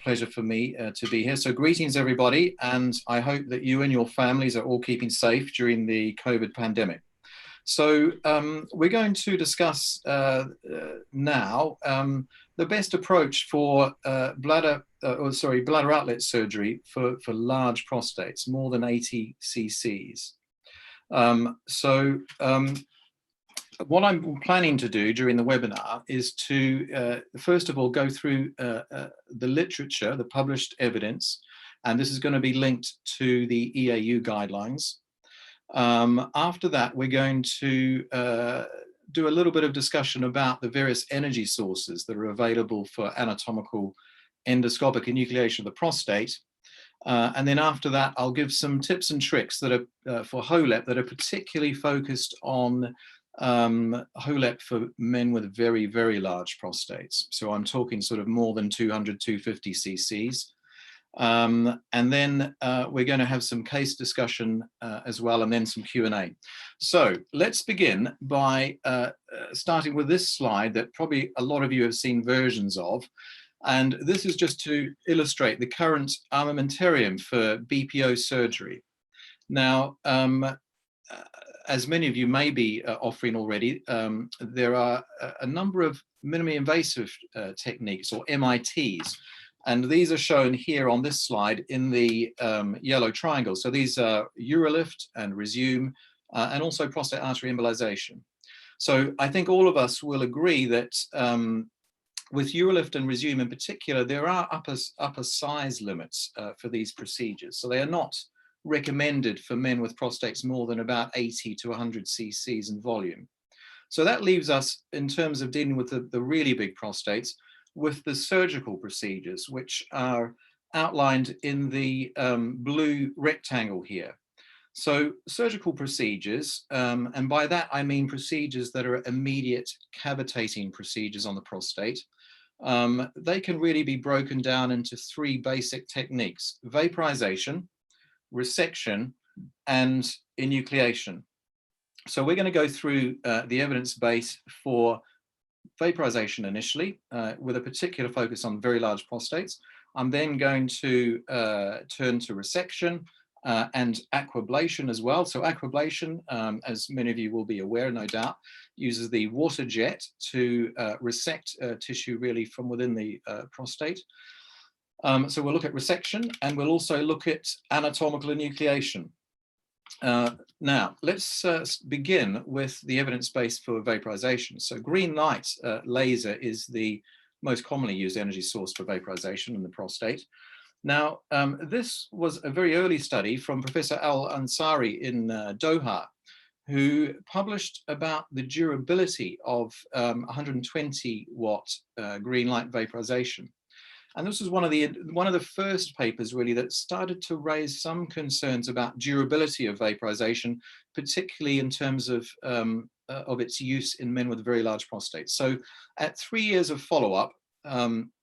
pleasure for me to be here. So greetings, everybody, and I hope that you and your families are all keeping safe during the COVID pandemic. So we're going to discuss now the best approach for bladder outlet surgery for large prostates, more than 80 cc's. What I'm planning to do during the webinar is to, first of all, go through the literature, the published evidence, and this is going to be linked to the EAU guidelines. After that, we're going to do a little bit of discussion about the various energy sources that are available for anatomical endoscopic enucleation of the prostate. And then after that, I'll give some tips and tricks that are for HOLEP that are particularly focused on HOLEP for men with very, very large prostates. So I'm talking sort of more than 200, 250 cc's. And then we're going to have some case discussion as well, and then some Q&A. So let's begin by starting with this slide that probably a lot of you have seen versions of. And this is just to illustrate the current armamentarium for BPO surgery. Now, as many of you may be offering already, there are a number of minimally invasive techniques, or MITs, and these are shown here on this slide in the yellow triangle. So these are urolift and resume, and also prostate artery embolization. So I think all of us will agree that with urolift and resume in particular, there are upper size limits for these procedures. So they are not recommended for men with prostates more than about 80 to 100 cc's in volume. So that leaves us, in terms of dealing with the really big prostates, with the surgical procedures, which are outlined in the blue rectangle here. So surgical procedures, and by that I mean procedures that are immediate cavitating procedures on the prostate, they can really be broken down into three basic techniques: vaporization, resection, and enucleation. So we're going to go through the evidence base for vaporization initially, with a particular focus on very large prostates. I'm then going to turn to resection and aquablation as well. So aquablation, as many of you will be aware, no doubt, uses the water jet to resect tissue really from within the prostate. So we'll look at resection, and we'll also look at anatomical enucleation. Now, let's begin with the evidence base for vaporization. So green light laser is the most commonly used energy source for vaporization in the prostate. Now, this was a very early study from Professor Adel Alammari in Doha, who published about the durability of 120 watt green light vaporization. And this was one of the first papers really that started to raise some concerns about durability of vaporization, particularly in terms of its use in men with very large prostates. So at 3 years of follow-up,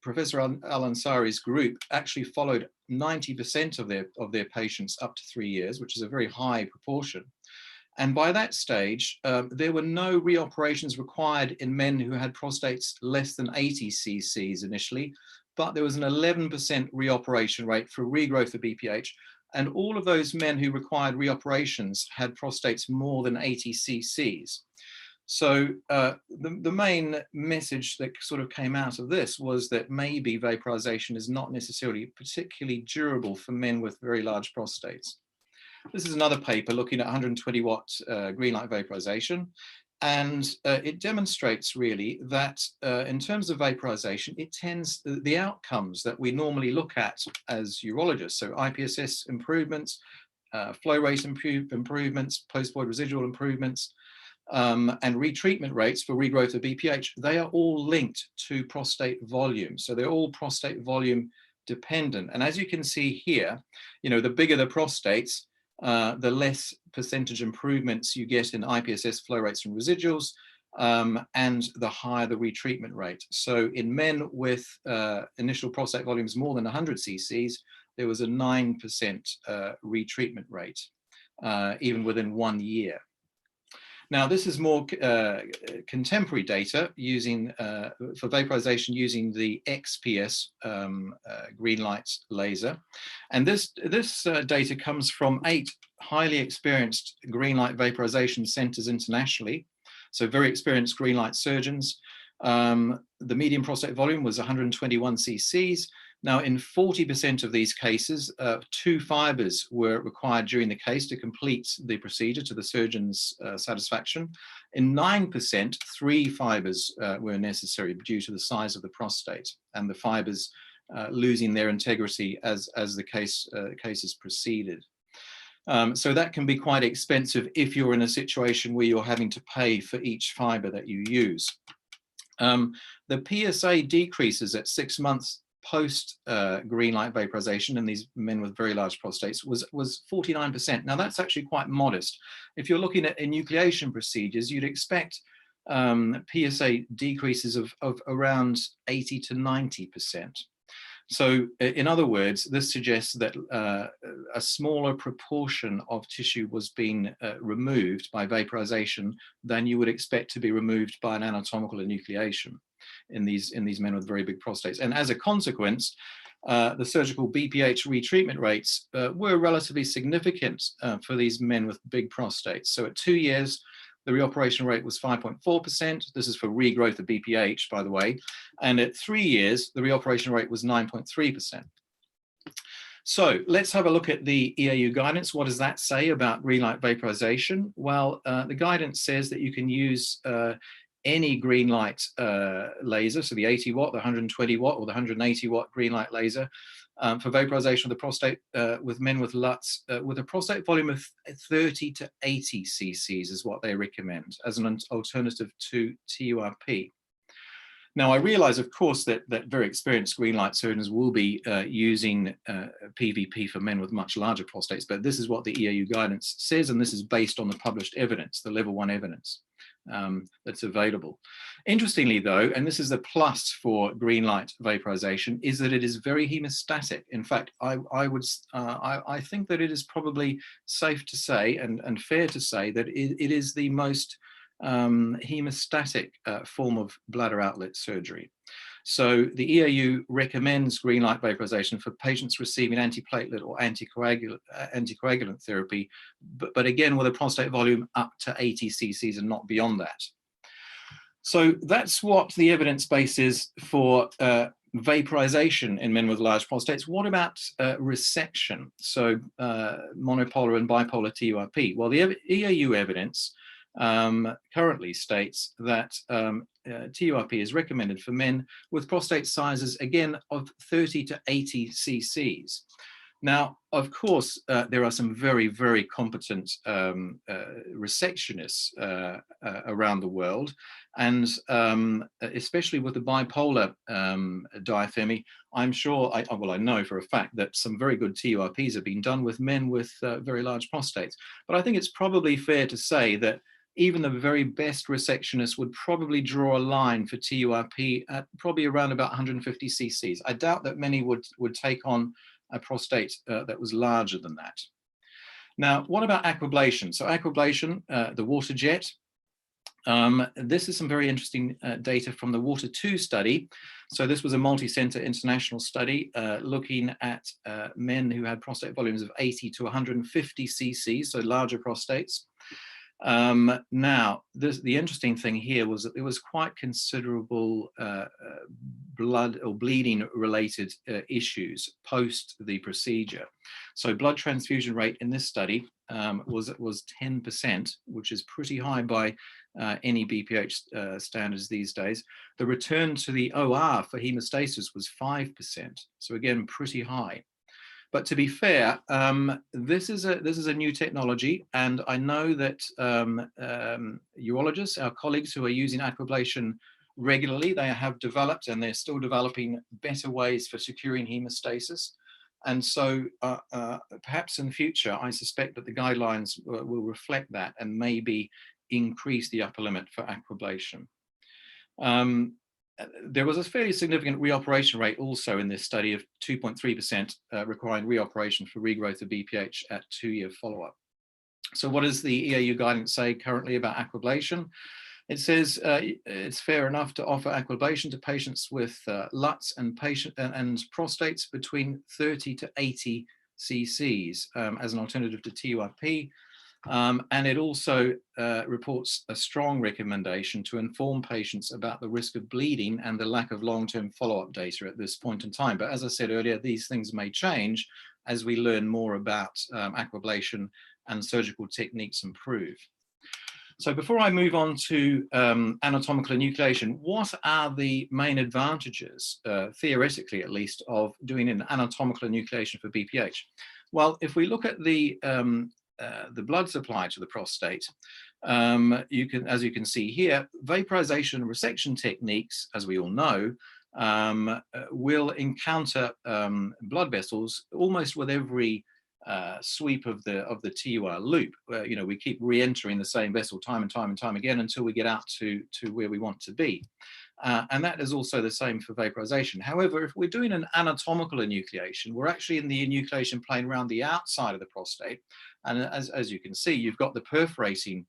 Professor Alammari's group actually followed 90% of their patients up to 3 years, which is a very high proportion. And by that stage, there were no reoperations required in men who had prostates less than 80 cc's initially, but there was an 11% reoperation rate for regrowth of BPH. And all of those men who required reoperations had prostates more than 80 cc's. So the main message that sort of came out of this was that maybe vaporization is not necessarily particularly durable for men with very large prostates. This is another paper looking at 120 watt green light vaporization. And it demonstrates really that in terms of vaporization, the outcomes that we normally look at as urologists, so IPSS improvements, flow rate improvements, post-void residual improvements, and retreatment rates for regrowth of BPH, they are all linked to prostate volume. So they're all prostate volume dependent. And as you can see here, the bigger the prostates, the less percentage improvements you get in IPSS flow rates and residuals, and the higher the retreatment rate. So in men with initial prostate volumes more than 100 cc's, there was a 9% retreatment rate, even within 1 year. Now, this is more contemporary data using for vaporization using the XPS green light laser. And this data comes from 8 highly experienced green light vaporization centers internationally. So very experienced green light surgeons. The median prostate volume was 121 cc's. Now, in 40% of these cases, 2 fibers were required during the case to complete the procedure to the surgeon's satisfaction. In 9%, 3 fibers were necessary due to the size of the prostate and the fibers losing their integrity as the cases proceeded. So that can be quite expensive if you're in a situation where you're having to pay for each fiber that you use. The PSA decreases at 6 months post green light vaporization in these men with very large prostates was 49%. Now that's actually quite modest. If you're looking at enucleation procedures, you'd expect PSA decreases of around 80 to 90%. So in other words, this suggests that a smaller proportion of tissue was being removed by vaporization than you would expect to be removed by an anatomical enucleation in these men with very big prostates. And as a consequence, the surgical BPH retreatment rates were relatively significant for these men with big prostates. So at 2 years, the reoperation rate was 5.4%. This is for regrowth of BPH, by the way. And at 3 years, the reoperation rate was 9.3%. So let's have a look at the EAU guidance. What does that say about green light vaporization? Well, the guidance says that you can use any green light laser, so the 80 watt, the 120 watt, or the 180 watt green light laser for vaporization of the prostate with men with LUTs with a prostate volume of 30 to 80 cc's is what they recommend as an alternative to TURP. Now, I realize, of course, that very experienced green light surgeons will be using PVP for men with much larger prostates, but this is what the EAU guidance says, and this is based on the published evidence, the level 1 evidence that's available. Interestingly, though, and this is the plus for green light vaporization, is that it is very hemostatic. In fact, I think that it is probably safe to say and fair to say that it is the most hemostatic form of bladder outlet surgery. So the EAU recommends green light vaporization for patients receiving antiplatelet or anticoagulant therapy, but again with a prostate volume up to 80 cc's and not beyond that. So that's what the evidence base is for vaporization in men with large prostates. What about resection? So monopolar and bipolar TURP. Well, the EAU evidence currently states that TURP is recommended for men with prostate sizes, again, of 30 to 80 cc's. Now, of course, there are some very, very competent resectionists around the world, and especially with the bipolar diathermy, I'm sure, I know for a fact that some very good TURPs have been done with men with very large prostates. But I think it's probably fair to say that even the very best resectionists would probably draw a line for TURP at probably around about 150 cc's. I doubt that many would take on a prostate that was larger than that. Now, what about aquablation? So aquablation, the water jet, this is some very interesting data from the Water 2 study. So this was a multi-center international study looking at men who had prostate volumes of 80 to 150 cc's, so larger prostates. Now, the interesting thing here was that there was quite considerable blood or bleeding related issues post the procedure. So blood transfusion rate in this study was 10%, which is pretty high by any BPH standards these days. The return to the OR for hemostasis was 5%. So again, pretty high. But to be fair, this is a new technology, and I know that urologists, our colleagues who are using aquablation regularly, they have developed and they're still developing better ways for securing hemostasis. And so perhaps in the future, I suspect that the guidelines will reflect that and maybe increase the upper limit for aquablation. There was a fairly significant reoperation rate also in this study of 2.3% requiring reoperation for regrowth of BPH at 2-year follow-up. So what does the EAU guidance say currently about aquablation? It says it's fair enough to offer aquablation to patients with LUTs and prostates between 30 to 80 cc's as an alternative to TURP. And it also reports a strong recommendation to inform patients about the risk of bleeding and the lack of long-term follow-up data at this point in time. But as I said earlier, these things may change as we learn more about aquablation and surgical techniques improve. So before I move on to anatomical enucleation, what are the main advantages, theoretically at least, of doing an anatomical enucleation for BPH? Well, if we look at the blood supply to the prostate, as you can see here, vaporization and resection techniques, as we all know, will encounter blood vessels almost with every sweep of the TUR loop. Where, we keep re-entering the same vessel time and time again until we get out to where we want to be. And that is also the same for vaporization. However, if we're doing an anatomical enucleation, we're actually in the enucleation plane around the outside of the prostate. And as you can see, you've got the perforating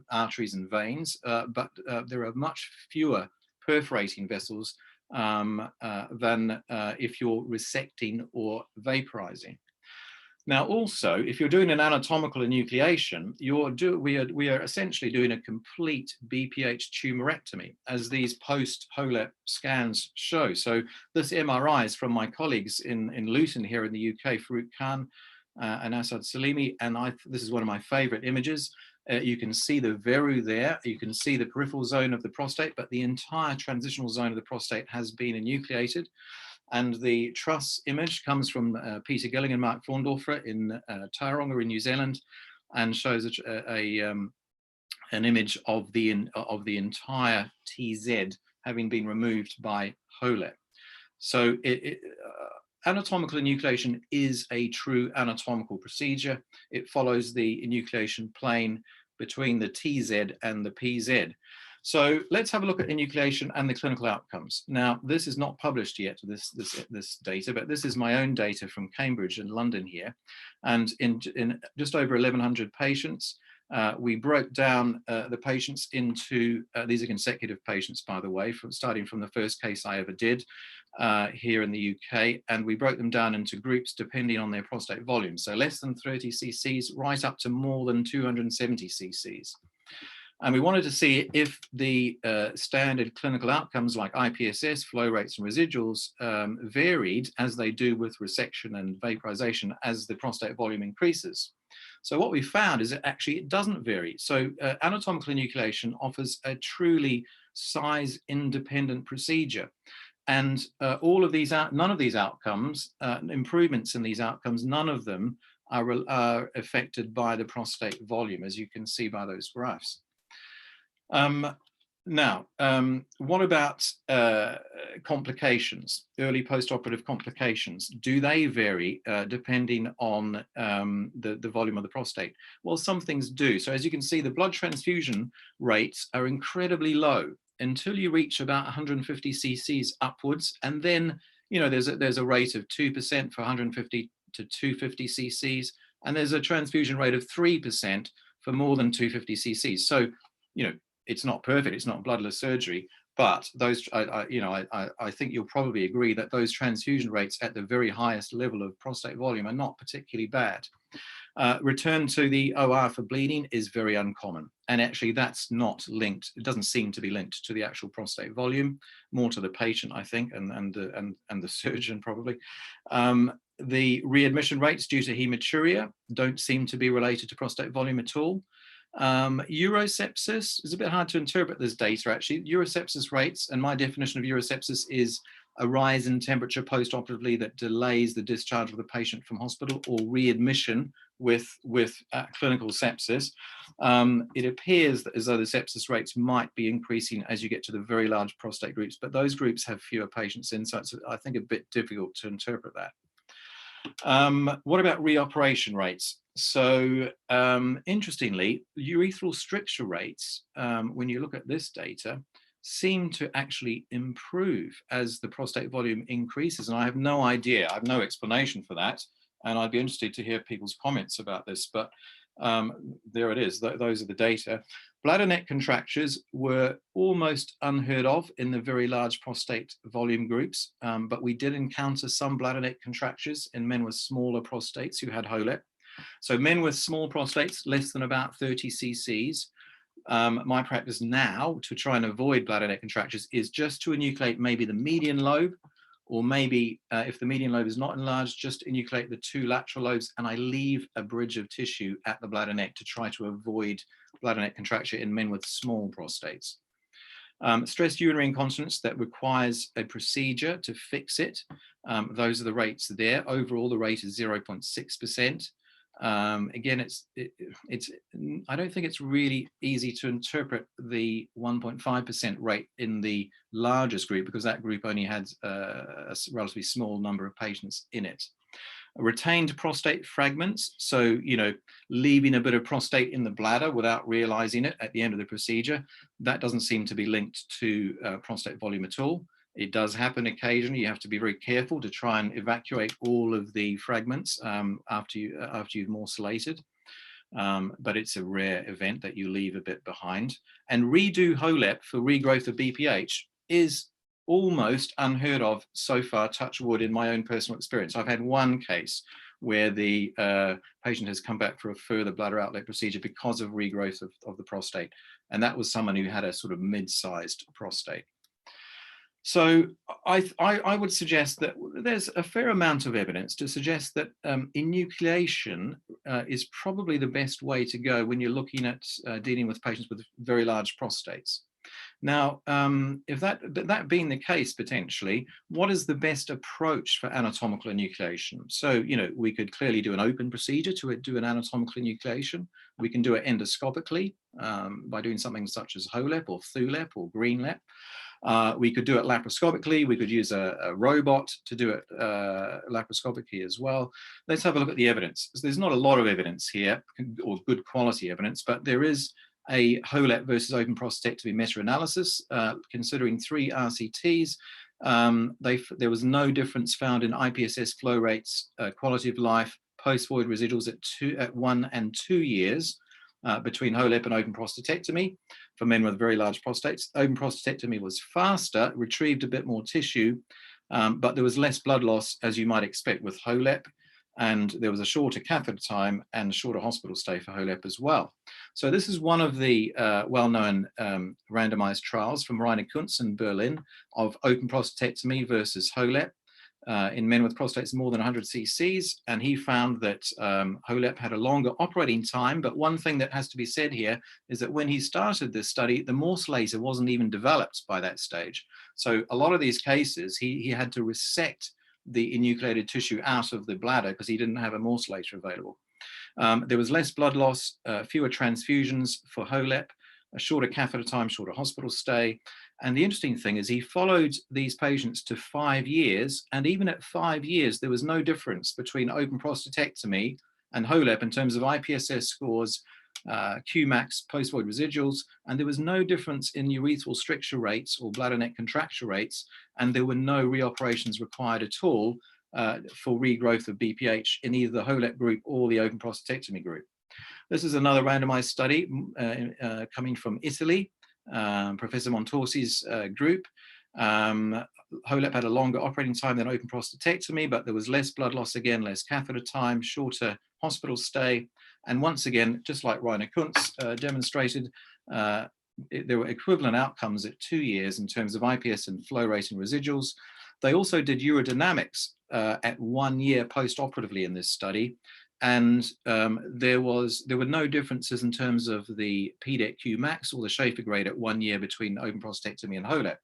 arteries and veins, but there are much fewer perforating vessels than if you're resecting or vaporizing. Now, also, if you're doing an anatomical enucleation, we are essentially doing a complete BPH tumorectomy, as these post-HOLEP scans show. So this MRI is from my colleagues in Luton here in the UK, Farouk Khan and Asad Salimi, and this is one of my favorite images. You can see the veru there, you can see the peripheral zone of the prostate, but the entire transitional zone of the prostate has been enucleated. And the truss image comes from Peter Gilling and Mark Faundorfer in Tauranga in New Zealand, and shows an image of the entire TZ having been removed by HOLEP. So anatomical enucleation is a true anatomical procedure. It follows the enucleation plane between the TZ and the PZ. So let's have a look at enucleation and the clinical outcomes. Now, this is not published yet, this data, but this is my own data from Cambridge and London here. And in just over 1,100 patients, we broke down the patients into, these are consecutive patients, by the way, starting from the first case I ever did here in the UK, and we broke them down into groups depending on their prostate volume. So less than 30 cc's, right up to more than 270 cc's. And we wanted to see if the standard clinical outcomes like IPSS, flow rates and residuals varied as they do with resection and vaporization as the prostate volume increases. So what we found is that actually it doesn't vary. So anatomical enucleation offers a truly size-independent procedure. And none of these outcomes, improvements in these outcomes, none of them are affected by the prostate volume, as you can see by those graphs. Now, what about complications, early postoperative complications? Do they vary depending on the volume of the prostate? Well, some things do. So as you can see, the blood transfusion rates are incredibly low until you reach about 150 cc's upwards. And then, there's a rate of 2% for 150 to 250 cc's. And there's a transfusion rate of 3% for more than 250 cc's. So, it's not perfect, it's not bloodless surgery, but those, I think you'll probably agree that those transfusion rates at the very highest level of prostate volume are not particularly bad. Return to the OR for bleeding is very uncommon. And actually that's not linked, it doesn't seem to be linked to the actual prostate volume, more to the patient, I think, and the surgeon probably. The readmission rates due to hematuria don't seem to be related to prostate volume at all. Urosepsis is a bit hard to interpret this data actually. Urosepsis rates, and my definition of urosepsis is a rise in temperature postoperatively that delays the discharge of the patient from hospital or readmission with clinical sepsis. It appears as though the sepsis rates might be increasing as you get to the very large prostate groups, but those groups have fewer patients in, so it's, I think, a bit difficult to interpret that. What about reoperation rates? So interestingly, urethral stricture rates, when you look at this data, seem to actually improve as the prostate volume increases. And I have no idea, I have no explanation for that. And I'd be interested to hear people's comments about this. But There it is. Those are the data. Bladder neck contractures were almost unheard of in the very large prostate volume groups, but we did encounter some bladder neck contractures in men with smaller prostates who had HOLEP. So men with small prostates, less than about 30 cc's, my practice now to try and avoid bladder neck contractures is just to enucleate maybe the median lobe, or maybe if the median lobe is not enlarged, just enucleate the 2 lateral lobes, and I leave a bridge of tissue at the bladder neck to try to avoid bladder neck contracture in men with small prostates. Stress urinary incontinence that requires a procedure to fix it. Those are the rates there. Overall, the rate is 0.6%. Again, I don't think it's really easy to interpret the 1.5% rate in the largest group, because that group only had a relatively small number of patients in it. Retained prostate fragments, so leaving a bit of prostate in the bladder without realizing it at the end of the procedure, that doesn't seem to be linked to prostate volume at all. It does happen occasionally. You have to be very careful to try and evacuate all of the fragments after you've morcellated. But it's a rare event that you leave a bit behind. And redo HOLEP for regrowth of BPH is almost unheard of so far, touch wood, in my own personal experience. I've had one case where the patient has come back for a further bladder outlet procedure because of regrowth of the prostate. And that was someone who had a sort of mid-sized prostate. So I would suggest that there's a fair amount of evidence to suggest that enucleation is probably the best way to go when you're looking at dealing with patients with very large prostates. Now, if that being the case, potentially, what is the best approach for anatomical enucleation? So, we could clearly do an open procedure to do an anatomical enucleation. We can do it endoscopically by doing something such as HOLEP or THULEP or GreenLEP. We could do it laparoscopically. We could use a robot to do it laparoscopically as well. Let's have a look at the evidence. There's not a lot of evidence here, or good quality evidence, but there is a HOLEP versus open prostatectomy meta-analysis considering 3 RCTs. There was no difference found in IPSS flow rates, quality of life, post-void residuals at 1 and 2 years between HOLEP and open prostatectomy for men with very large prostates. Open prostatectomy was faster, retrieved a bit more tissue, but there was less blood loss, as you might expect with HOLEP, and there was a shorter catheter time and shorter hospital stay for HOLEP as well. So this is one of the well-known randomized trials from Rainer Kunz in Berlin of open prostatectomy versus HOLEP in men with prostates more than 100 cc's, and he found that HOLEP had a longer operating time. But one thing that has to be said here is that when he started this study, the morcellator wasn't even developed by that stage. So a lot of these cases, he had to resect the enucleated tissue out of the bladder because he didn't have a morcellator available. There was less blood loss, fewer transfusions for HOLEP, a shorter catheter time, shorter hospital stay. And the interesting thing is he followed these patients to 5 years, and even at 5 years, there was no difference between open prostatectomy and HOLEP in terms of IPSS scores, Qmax, post-void residuals, and there was no difference in urethral stricture rates or bladder neck contracture rates, and there were no reoperations required at all for regrowth of BPH in either the HOLEP group or the open prostatectomy group. This is another randomized study coming from Italy, Professor Montorsi's group. HOLEP had a longer operating time than open prostatectomy, but there was less blood loss again, less catheter time, shorter hospital stay. And once again, just like Rainer Kunz demonstrated, there were equivalent outcomes at 2 years in terms of IPS and flow rate and residuals. They also did urodynamics at 1 year post-operatively in this study. And there were no differences in terms of the PDEC Qmax or the Schaefer grade at 1 year between open prostatectomy and HOLEP.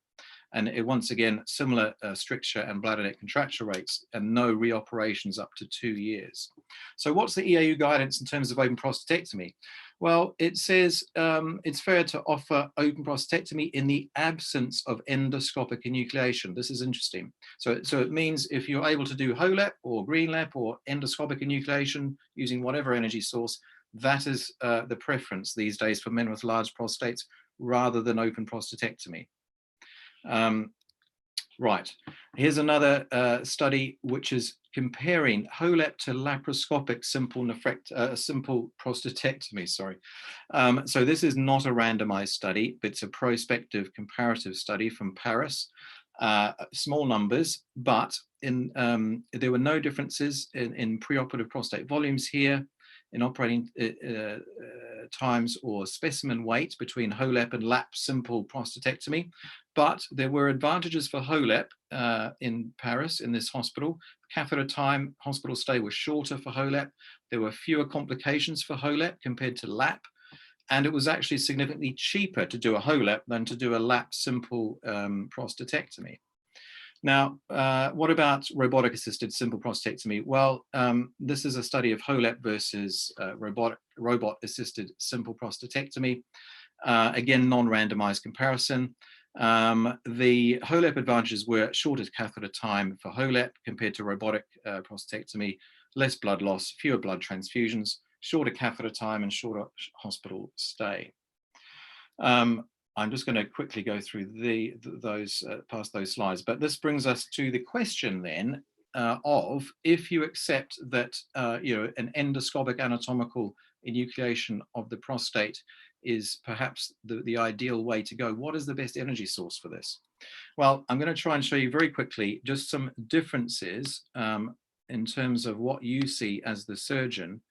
And once again, similar stricture and bladder neck contracture rates and no reoperations up to 2 years. So what's the EAU guidance in terms of open prostatectomy? Well, it says it's fair to offer open prostatectomy in the absence of endoscopic enucleation. This is interesting. So it means if you're able to do HOLEP or GreenLEP or endoscopic enucleation using whatever energy source, that is the preference these days for men with large prostates rather than open prostatectomy. Right. Here's another study which is comparing HOLEP to laparoscopic simple prostatectomy. Sorry. So this is not a randomized study. It's a prospective comparative study from Paris. Small numbers, but there were no differences in preoperative prostate volumes here, in operating times or specimen weight between HOLEP and lap simple prostatectomy. But there were advantages for HOLEP in Paris, in this hospital. Catheter time, hospital stay was shorter for HOLEP. There were fewer complications for HOLEP compared to lap. And it was actually significantly cheaper to do a HOLEP than to do a lap simple prostatectomy. Now, what about robotic assisted simple prostatectomy? Well, this is a study of HOLEP versus robot assisted simple prostatectomy. Again, non-randomized comparison. The HOLEP advantages were shorter catheter time for HOLEP compared to robotic prostatectomy, less blood loss, fewer blood transfusions, shorter catheter time, and shorter hospital stay. I'm just going to quickly go through past those slides, but this brings us to the question then of if you accept that an endoscopic anatomical enucleation of the prostate is perhaps the ideal way to go. What is the best energy source for this? Well, I'm going to try and show you very quickly just some differences in terms of what you see as the surgeon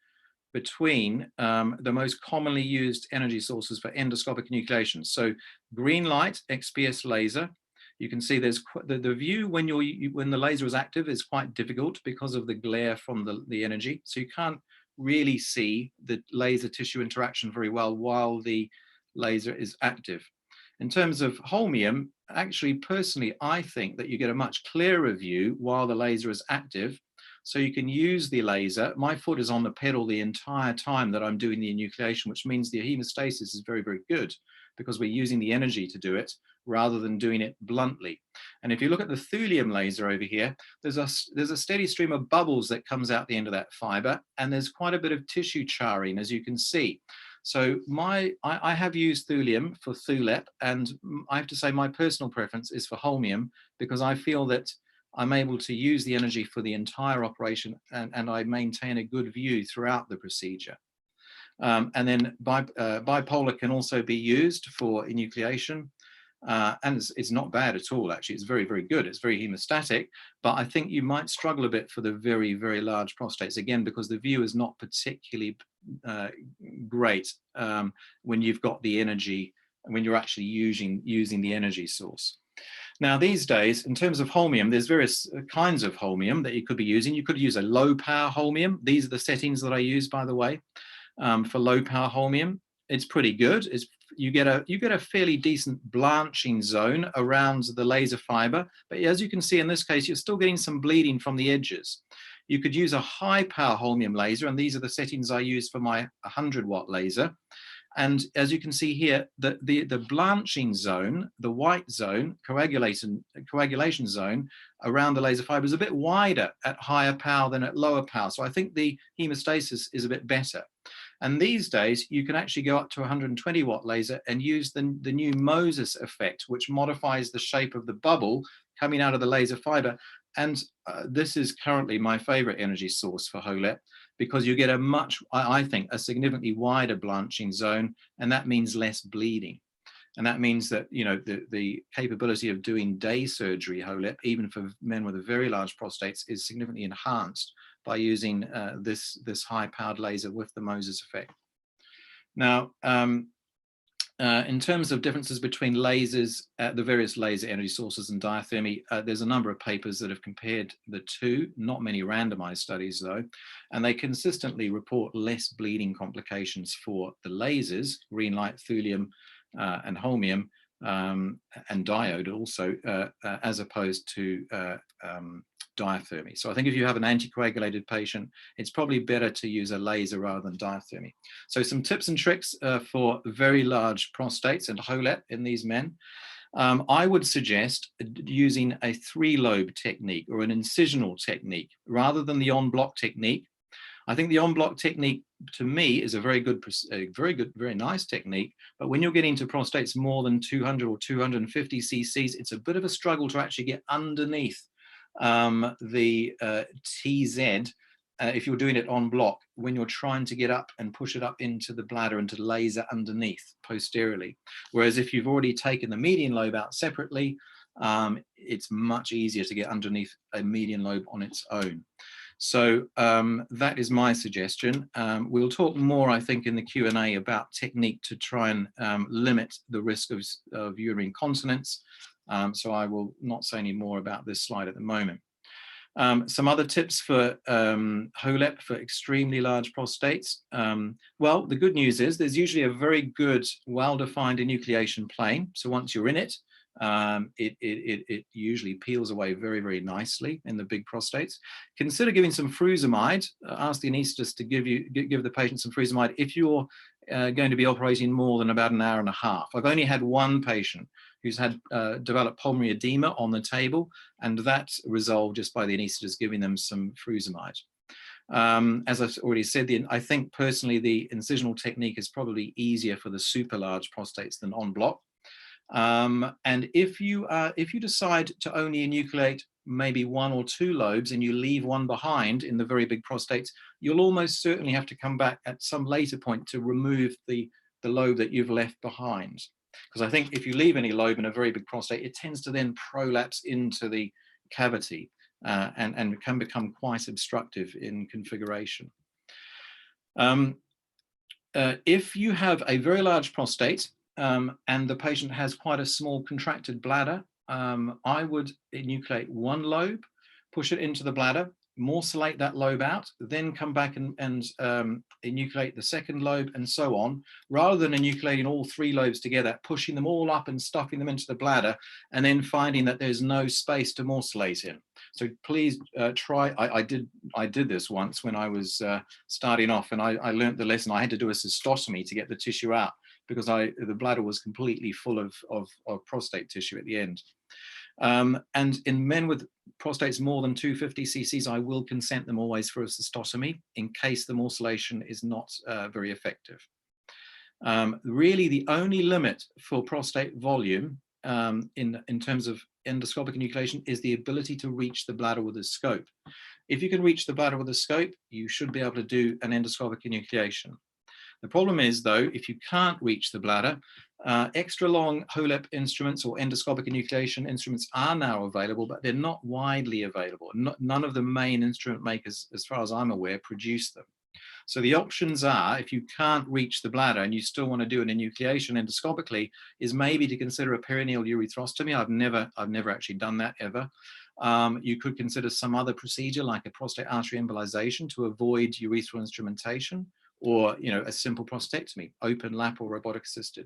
between the most commonly used energy sources for endoscopic enucleation. So green light, XPS laser. You can see there's the view when the laser is active is quite difficult because of the glare from the energy. So you can't really see the laser tissue interaction very well while the laser is active. In terms of holmium, actually, personally, I think that you get a much clearer view while the laser is active. So you can use the laser. My foot is on the pedal the entire time that I'm doing the enucleation, which means the hemostasis is very, very good because we're using the energy to do it rather than doing it bluntly. And if you look at the thulium laser over here, there's a steady stream of bubbles that comes out the end of that fiber, and there's quite a bit of tissue charring, as you can see. So I have used thulium for thulep, and I have to say my personal preference is for holmium because I feel that I'm able to use the energy for the entire operation, and I maintain a good view throughout the procedure. And then bipolar can also be used for enucleation. And it's not bad at all, actually. It's very, very good. It's very hemostatic, but I think you might struggle a bit for the very, very large prostates, again, because the view is not particularly great when you've got the energy, when you're actually using the energy source. Now, these days, in terms of holmium, there's various kinds of holmium that you could be using. You could use a low power holmium. These are the settings that I use, by the way, for low power holmium. It's pretty good. You get a fairly decent blanching zone around the laser fiber. But as you can see in this case, you're still getting some bleeding from the edges. You could use a high power holmium laser, and these are the settings I use for my 100-watt laser. And as you can see here, the blanching zone, the white zone, coagulation zone around the laser fiber is a bit wider at higher power than at lower power. So I think the hemostasis is a bit better. And these days, you can actually go up to 120-watt laser and use the new Moses effect, which modifies the shape of the bubble coming out of the laser fiber. And this is currently my favorite energy source for HOLEP, because you get I think, a significantly wider blanching zone, and that means less bleeding. And that means that, the capability of doing day surgery HOLEP, even for men with a very large prostates, is significantly enhanced by using this high-powered laser with the Moses effect. Now, in terms of differences between lasers, the various laser energy sources and diathermy, there's a number of papers that have compared the two, not many randomized studies though, and they consistently report less bleeding complications for the lasers, green light, thulium, and holmium, and diode also, as opposed to diathermy. So I think if you have an anticoagulated patient, it's probably better to use a laser rather than diathermy. So some tips and tricks for very large prostates and HOLEP in these men. I would suggest using a 3-lobe technique or an incisional technique rather than the en bloc technique. I think the en-bloc technique, to me, is a very good, very nice technique. But when you're getting to prostates more than 200 or 250 cc's, it's a bit of a struggle to actually get underneath the TZ. If you're doing it en bloc, when you're trying to get up and push it up into the bladder and to laser underneath posteriorly. Whereas if you've already taken the median lobe out separately, it's much easier to get underneath a median lobe on its own. So that is my suggestion. We'll talk more, I think, in the Q&A about technique to try and limit the risk of urinary incontinence. So I will not say any more about this slide at the moment. Some other tips for HOLEP for extremely large prostates. Well, the good news is there's usually a very good, well-defined enucleation plane. So once you're in it, it usually peels away very, very nicely in the big prostates. Consider giving some frusemide. Ask the anaesthetist to give the patient some frusemide if you're going to be operating more than about an hour and a half. I've only had one patient who's had developed pulmonary edema on the table, and that's resolved just by the anaesthetist giving them some frusemide. As I've already said, I think personally the incisional technique is probably easier for the super large prostates than en bloc. And if you decide to only enucleate maybe 1 or 2 lobes and you leave one behind in the very big prostates, you'll almost certainly have to come back at some later point to remove the lobe that you've left behind. Because I think if you leave any lobe in a very big prostate, it tends to then prolapse into the cavity and can become quite obstructive in configuration. If you have a very large prostate, and the patient has quite a small contracted bladder, I would enucleate 1 lobe, push it into the bladder, morcellate that lobe out, then come back and enucleate the 2nd lobe, and so on, rather than enucleating all 3 lobes together, pushing them all up and stuffing them into the bladder, and then finding that there's no space to morcellate in. So please try. I did this once when I was starting off, and I learned the lesson. I had to do a cystotomy to get the tissue out, because the bladder was completely full of prostate tissue at the end. And in men with prostates more than 250 cc's, I will consent them always for a cystotomy in case the morcellation is not very effective. Really, the only limit for prostate volume in terms of endoscopic enucleation is the ability to reach the bladder with a scope. If you can reach the bladder with a scope, you should be able to do an endoscopic enucleation. The problem is, though, if you can't reach the bladder, extra long HOLEP instruments or endoscopic enucleation instruments are now available, but they're not widely available. None of the main instrument makers, as far as I'm aware, produce them. So the options are, if you can't reach the bladder and you still want to do an enucleation endoscopically, is maybe to consider a perineal urethrostomy. I've never actually done that ever. You could consider some other procedure like a prostate artery embolization to avoid urethral instrumentation, or a simple prostatectomy, open, lap, or robotic assisted.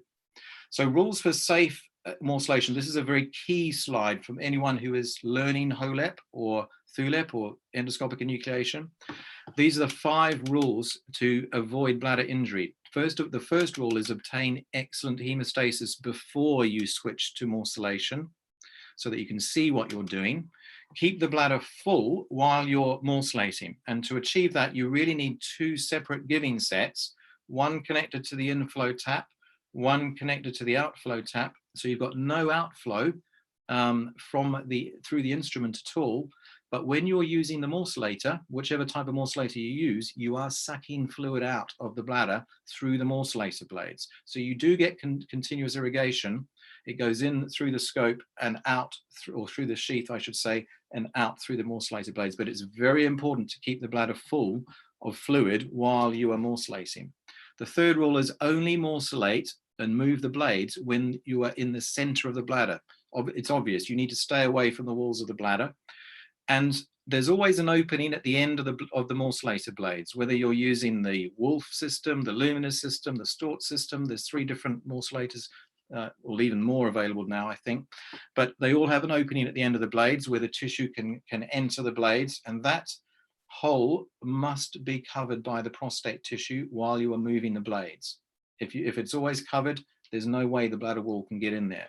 So rules for safe morcellation. This is a very key slide from anyone who is learning HOLEP or THULEP or endoscopic enucleation. These are the 5 rules to avoid bladder injury. The first rule is obtain excellent hemostasis before you switch to morcellation, so that you can see what you're doing. Keep the bladder full while you're morcellating. And to achieve that, you really need 2 separate giving sets, one connected to the inflow tap, one connected to the outflow tap. So you've got no outflow through the instrument at all. But when you're using the morcellator, whichever type of morcellator you use, you are sucking fluid out of the bladder through the morcellator blades. So you do get continuous irrigation. It goes in through the scope and out, or through the sheath, I should say, and out through the morcellator blades. But it's very important to keep the bladder full of fluid while you are morcellating. The 3rd rule is only morcellate and move the blades when you are in the center of the bladder. It's obvious, you need to stay away from the walls of the bladder. And there's always an opening at the end of the morcellator blades, whether you're using the Wolf system, the Luminous system, the Stort system. There's 3 different morcellators, or even more available now, I think. But they all have an opening at the end of the blades where the tissue can enter the blades, and that hole must be covered by the prostate tissue while you are moving the blades. If it's always covered, there's no way the bladder wall can get in there.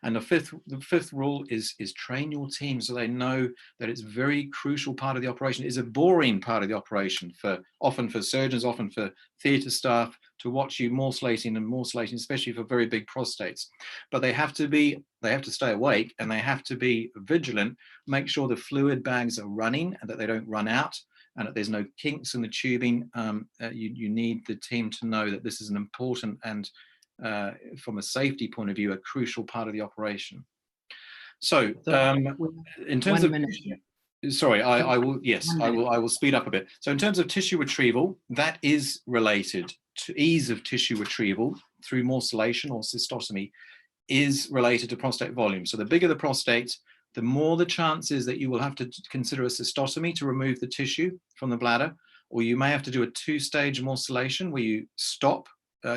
And the fifth rule is train your team so they know that it's a very crucial part of the operation. It's a boring part of the operation, often for surgeons, often for theatre staff, to watch you morcellating and morcellating, especially for very big prostates. But they have to stay awake, and they have to be vigilant, make sure the fluid bags are running and that they don't run out, and that there's no kinks in the tubing. You need the team to know that this is an important and from a safety point of view, a crucial part of the operation. So, in terms of sorry, I will speed up a bit. So, in terms of tissue retrieval, that is related to ease of tissue retrieval through morcellation or cystotomy, is related to prostate volume. So, the bigger the prostate, the more the chances that you will have to consider a cystotomy to remove the tissue from the bladder, or you may have to do a two-stage morcellation where you stop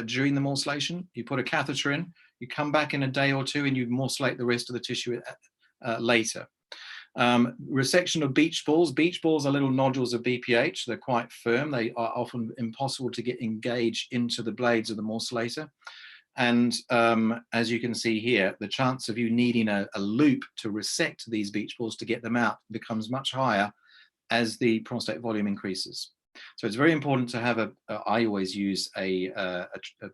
during the morcellation, you put a catheter in, you come back in a day or two, and you morcellate the rest of the tissue later. Resection of beach balls. Beach balls are little nodules of BPH. They're quite firm. They are often impossible to get engaged into the blades of the morcellator. And as you can see here, the chance of you needing a loop to resect these beach balls to get them out becomes much higher as the prostate volume increases. So it's very important to have I always use a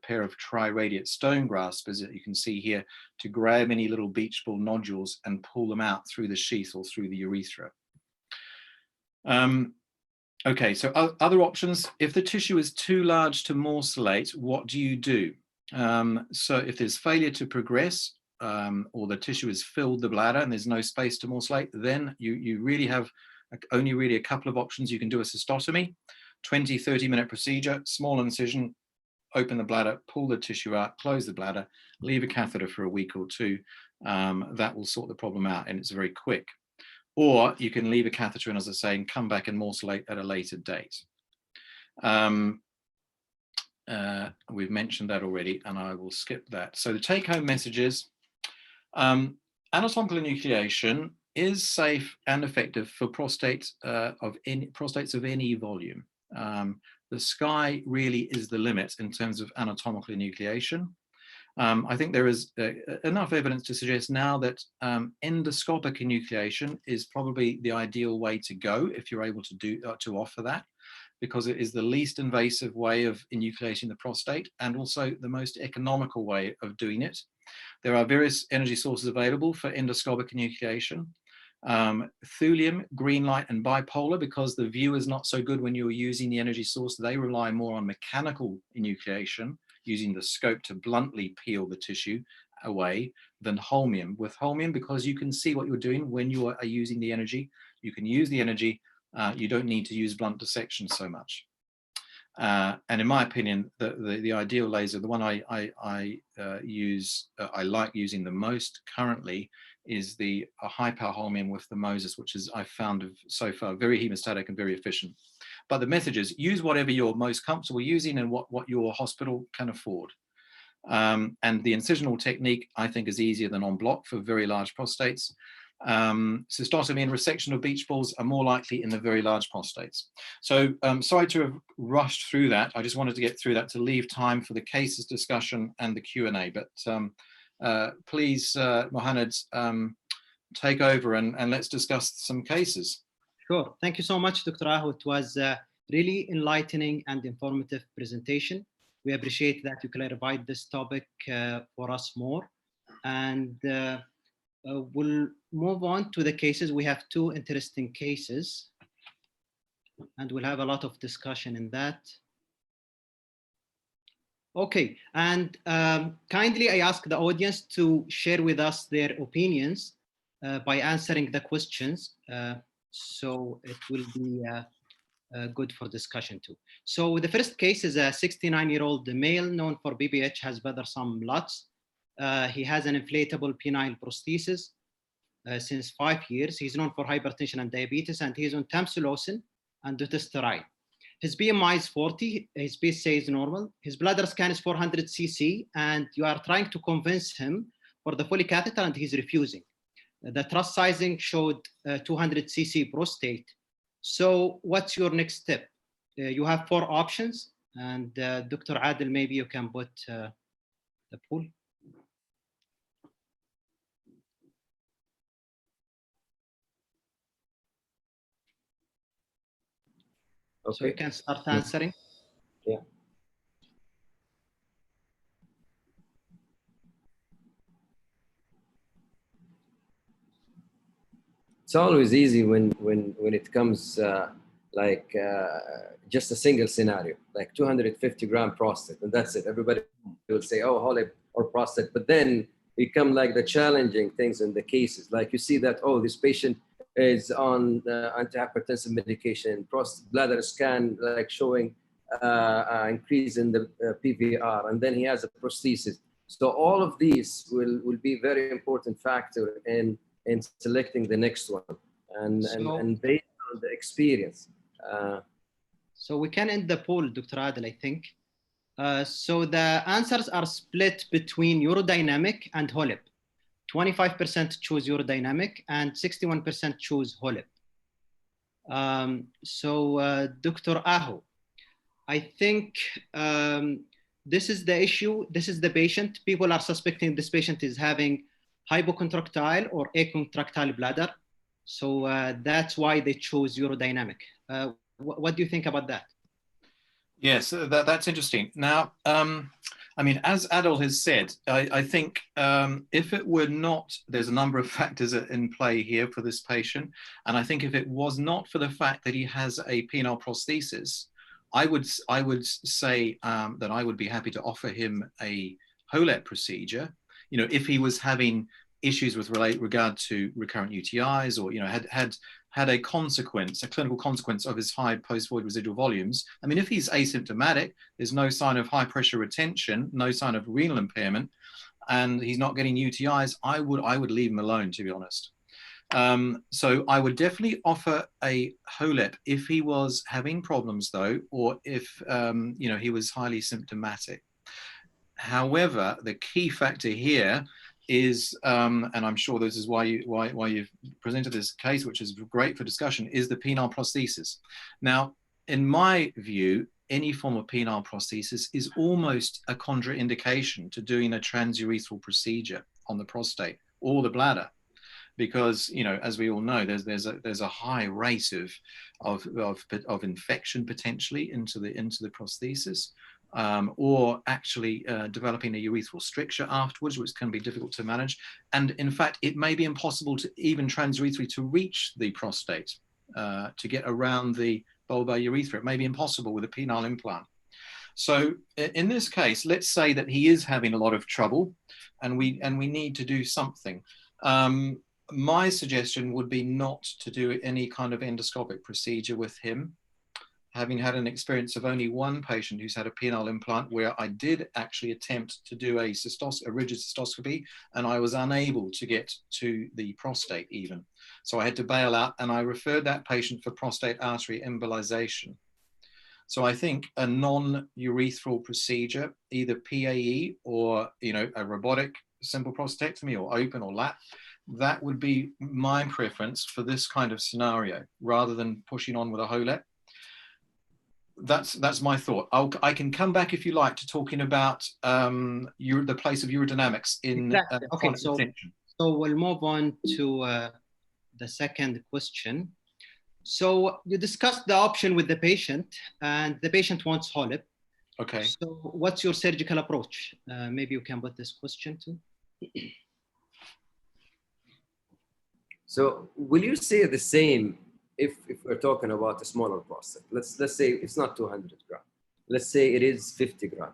pair of tri-radiate stone graspers that you can see here to grab any little beach ball nodules and pull them out through the sheath or through the urethra. Okay, so other options. If the tissue is too large to morcellate, what do you do? So if there's failure to progress, or the tissue has filled the bladder and there's no space to morcellate, then you really have only really a couple of options. You can do a cystotomy, 20-30 minute procedure, small incision, open the bladder, pull the tissue out, close the bladder, leave a catheter for a week or two. That will sort the problem out, and it's very quick. Or you can leave a catheter in, as I say, and come back and morcellate at a later date. We've mentioned that already, and I will skip that. So the take-home message is anatomical enucleation is safe and effective for prostates of any volume. The sky really is the limit in terms of anatomical enucleation. I think there is enough evidence to suggest now that endoscopic enucleation is probably the ideal way to go if you're able to offer that, because it is the least invasive way of enucleating the prostate and also the most economical way of doing it. There are various energy sources available for endoscopic enucleation. Thulium, green light, and bipolar, because the view is not so good when you're using the energy source. They rely more on mechanical enucleation, using the scope to bluntly peel the tissue away, than holmium. With holmium, because you can see what you're doing when you are using the energy, you can use the energy, you don't need to use blunt dissection so much. And in my opinion, the ideal laser, the one I like using the most currently, is the high power holmium with the Moses, which is, I've found so far very hemostatic and very efficient. But the message is, use whatever you're most comfortable using and what your hospital can afford. And the incisional technique, I think, is easier than en bloc for very large prostates. Cystotomy and resection of beach balls are more likely in the very large prostates. So sorry to have rushed through that. I just wanted to get through that to leave time for the cases discussion and the Q&A. But please, Mohanned, take over and let's discuss some cases. Sure. Thank you so much, Dr. Aho. It was a really enlightening and informative presentation. We appreciate that you clarified this topic for us more. And we'll move on to the cases. We have two interesting cases, and we'll have a lot of discussion in that. Okay, and kindly I ask the audience to share with us their opinions by answering the questions. So it will be good for discussion too. So the first case is a 69-year-old male known for BPH, has bothersome LUTS. He has an inflatable penile prosthesis since 5 years. He's known for hypertension and diabetes, and he's on tamsulosin and dutasteride. His BMI is 40, his PSA is normal, his bladder scan is 400 cc, and you are trying to convince him for the Foley catheter and he's refusing. The truss sizing showed 200 cc prostate. So what's your next step? You have 4 options, and Dr. Adel, maybe you can put the poll. So you can start answering. Yeah. It's always easy when it comes just a single scenario, like 250-gram prostate, and that's it. Everybody will say, oh, HOLIP or prostate, but then become like the challenging things in the cases. Like you see that, oh, this patient is on antihypertensive medication, bladder scan like showing increase in the PVR, and then he has a prosthesis. So all of these will be very important factor in selecting the next one, and based on the experience. So we can end the poll, Dr. Adel, I think. So the answers are split between urodynamic and HOLIP. 25% choose urodynamic and 61% choose HOLIP. Dr. Aho, I think this is the issue. This is the patient. People are suspecting this patient is having hypocontractile or acontractile bladder. So that's why they chose urodynamic. What do you think about that? Yes, that's interesting. Now, I mean, as Adel has said, I think if it were not, there's a number of factors in play here for this patient. And I think if it was not for the fact that he has a penile prosthesis, I would say that I would be happy to offer him a HOLEP procedure. You know, if he was having issues with regard to recurrent UTIs, or, you know, had a consequence, a clinical consequence of his high post-void residual volumes. I mean, if he's asymptomatic, there's no sign of high pressure retention, no sign of renal impairment, and he's not getting UTIs, I would leave him alone, to be honest. So I would definitely offer a HOLEP if he was having problems, though, or if you know, he was highly symptomatic. However, the key factor here is, and I'm sure this is why you've presented this case, which is great for discussion, is the penile prosthesis. Now, in my view, any form of penile prosthesis is almost a contraindication to doing a transurethral procedure on the prostate or the bladder, because, you know, as we all know, there's a high rate of infection potentially into the prosthesis. Or actually developing a urethral stricture afterwards, which can be difficult to manage. And in fact, it may be impossible to even transurethally to reach the prostate, to get around the bulbar urethra. It may be impossible with a penile implant. So in this case, let's say that he is having a lot of trouble and we need to do something. My suggestion would be not to do any kind of endoscopic procedure with him, having had an experience of only one patient who's had a penile implant where I did actually attempt to do a rigid cystoscopy, and I was unable to get to the prostate even. So I had to bail out, and I referred that patient for prostate artery embolization. So I think a non-urethral procedure, either PAE or, you know, a robotic simple prostatectomy or open or lap, that would be my preference for this kind of scenario, rather than pushing on with a HOLEP. That's my thought. I can come back if you like to talking about the place of urodynamics in exactly. Okay, retention. So we'll move on to the second question. So you discussed the option with the patient, and the patient wants HOLEP. Okay. So what's your surgical approach? Maybe you can put this question too. So will you say the same if we're talking about a smaller prostate? Let's say it's not 200 gram. Let's say it is 50 gram.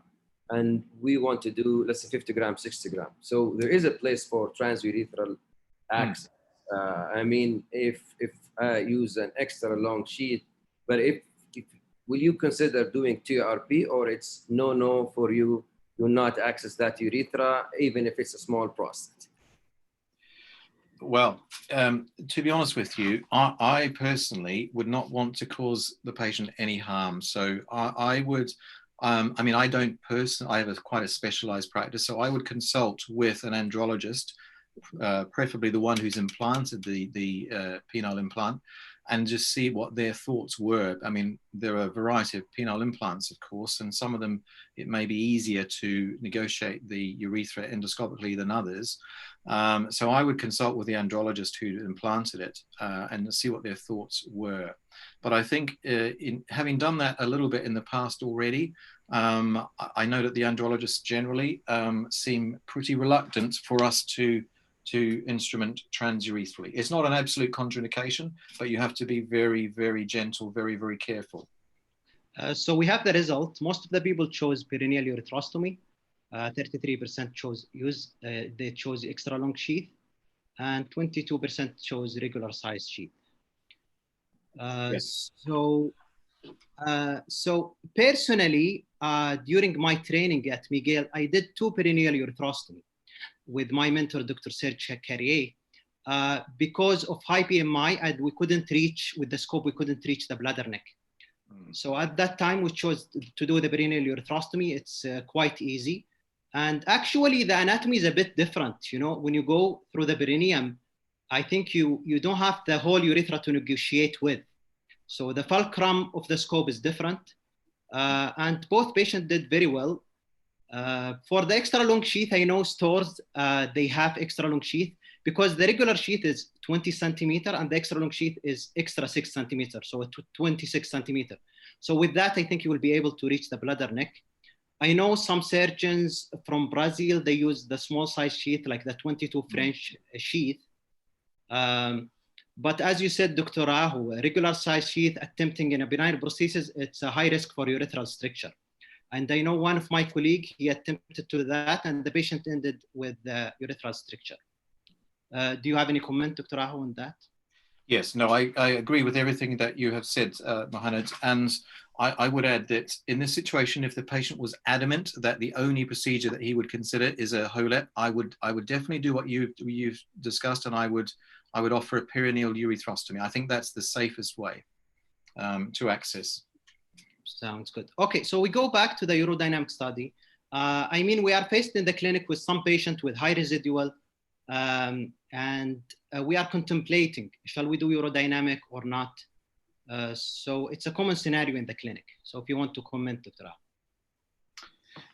And we want to do, let's say 50 gram, 60 gram. So there is a place for transurethral access. I mean, if I use an extra long sheet, but if will you consider doing TURP, or it's no for you, do not access that urethra, even if it's a small prostate? Well, to be honest with you, I personally would not want to cause the patient any harm. So I would, I mean, I don't personally, I have quite a specialized practice, so I would consult with an andrologist, preferably the one who's implanted the penile implant, and just see what their thoughts were. I mean, there are a variety of penile implants, of course, and some of them, it may be easier to negotiate the urethra endoscopically than others. So I would consult with the andrologist who implanted it and see what their thoughts were. But I think in having done that a little bit in the past already, I know that the andrologists generally seem pretty reluctant for us to instrument transurethral. It's not an absolute contraindication, but you have to be very, very gentle, very, very careful. So we have the result. Most of the people chose perineal urethrostomy. 33% they chose extra long sheath, and 22% chose regular size sheath. Yes. So personally, during my training at Miguel, I did 2 perineal urethrostomy with my mentor, Dr. Serge Carrier, because of high BMI, and we couldn't reach, with the scope, we couldn't reach the bladder neck. So at that time, we chose to do the perineal urethrostomy. It's quite easy. And actually, the anatomy is a bit different. You know, when you go through the perineum, I think you don't have the whole urethra to negotiate with. So the fulcrum of the scope is different. And both patients did very well. For the extra long sheath, I know stores, they have extra long sheath because the regular sheath is 20 centimeter and the extra long sheath is extra 6 centimeters, so 26 centimeter. So with that, I think you will be able to reach the bladder neck. I know some surgeons from Brazil, they use the small size sheath, like the 22 French sheath. But as you said, Dr. Aho, a regular size sheath attempting in a benign prosthesis, it's a high risk for urethral stricture. And I know one of my colleagues, he attempted to do that and the patient ended with urethral stricture. Do you have any comment, Dr. Aho, on that? Yes, no, I agree with everything that you have said, Mohanned. And I would add that in this situation, if the patient was adamant that the only procedure that he would consider is a HoLEP, I would definitely do what you've discussed, and I would offer a perineal urethrostomy. I think that's the safest way to access. Sounds good. Okay, so we go back to the urodynamic study. I mean, we are faced in the clinic with some patient with high residual, and we are contemplating, shall we do urodynamic or not? So it's a common scenario in the clinic. So if you want to comment, Dr. Aho.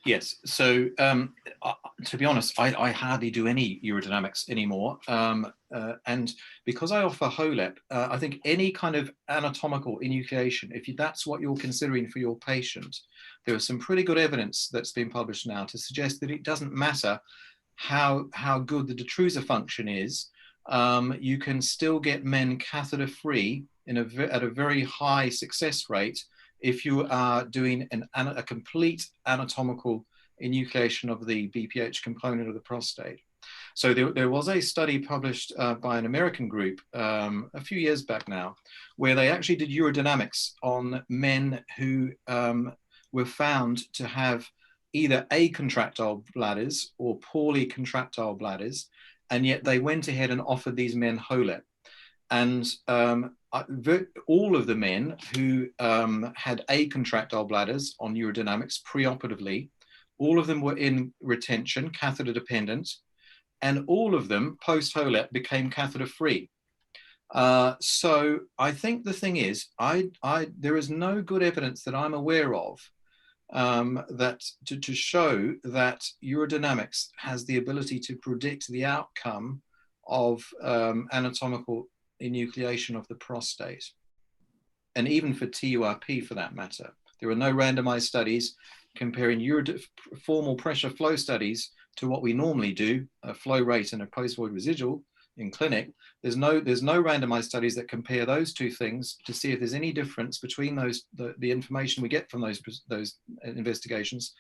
Yes, so to be honest, I hardly do any urodynamics anymore. And because I offer HoLEP, I think any kind of anatomical enucleation, if that's what you're considering for your patient, there is some pretty good evidence that's been published now to suggest that it doesn't matter how good the detrusor function is, you can still get men catheter free at a very high success rate if you are doing a complete anatomical enucleation of the BPH component of the prostate. So there was a study published by an American group a few years back now, where they actually did urodynamics on men who were found to have either acontractile bladders or poorly contractile bladders, and yet they went ahead and offered these men HoLEP. And all of the men who had acontractile bladders on urodynamics preoperatively, all of them were in retention, catheter dependent, and all of them post-HoLEP became catheter free. So I think the thing is, there is no good evidence that I'm aware of that to show that urodynamics has the ability to predict the outcome of anatomical enucleation of the prostate, and even for TURP for that matter. There are no randomized studies comparing formal pressure flow studies to what we normally do, a flow rate and a post-void residual in clinic. There's no randomized studies that compare those two things to see if there's any difference between the information we get from those investigations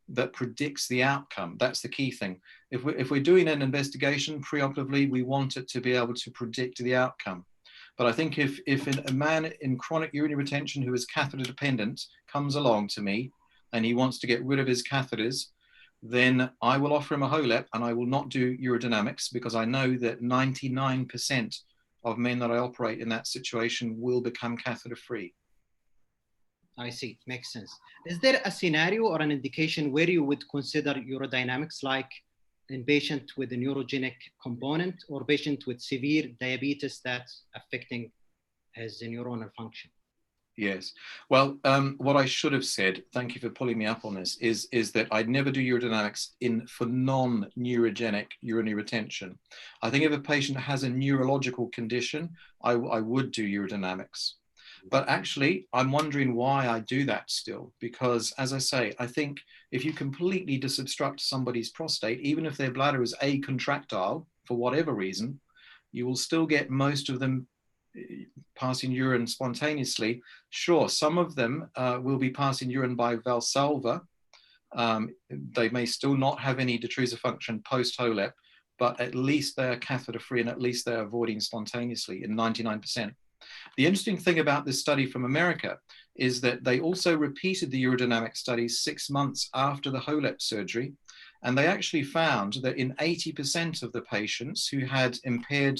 that predicts the outcome. That's the key thing. If we're doing an investigation preoperatively, we want it to be able to predict the outcome. But I think if a man in chronic urinary retention who is catheter dependent comes along to me and he wants to get rid of his catheters, then I will offer him a HoLEP and I will not do urodynamics, because I know that 99% of men that I operate in that situation will become catheter free. I see, makes sense. Is there a scenario or an indication where you would consider urodynamics, like in patient with a neurogenic component or patient with severe diabetes that's affecting his neuronal function? Yes. Well, what I should have said, thank you for pulling me up on this, is that I'd never do urodynamics for non-neurogenic urinary retention. I think if a patient has a neurological condition, I would do urodynamics. But actually, I'm wondering why I do that still, because as I say, I think if you completely disobstruct somebody's prostate, even if their bladder is acontractile for whatever reason, you will still get most of them passing urine spontaneously. Sure, some of them will be passing urine by Valsalva. They may still not have any detrusor function post-HOLEP, but at least they are catheter-free and at least they're avoiding spontaneously in 99%. The interesting thing about this study from America is that they also repeated the urodynamic studies 6 months after the HOLEP surgery, and they actually found that in 80% of the patients who had impaired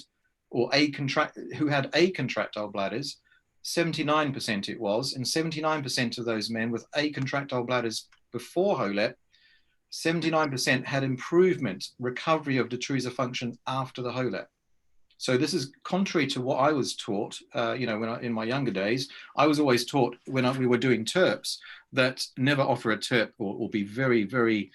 or who had acontractile bladders, 79% it was, and 79% of those men with acontractile bladders before HOLEP, 79% had improvement, recovery of detrusor function after the HOLEP. So this is contrary to what I was taught, when in my younger days. I was always taught when we were doing TURPs that never offer a TURP or be very, very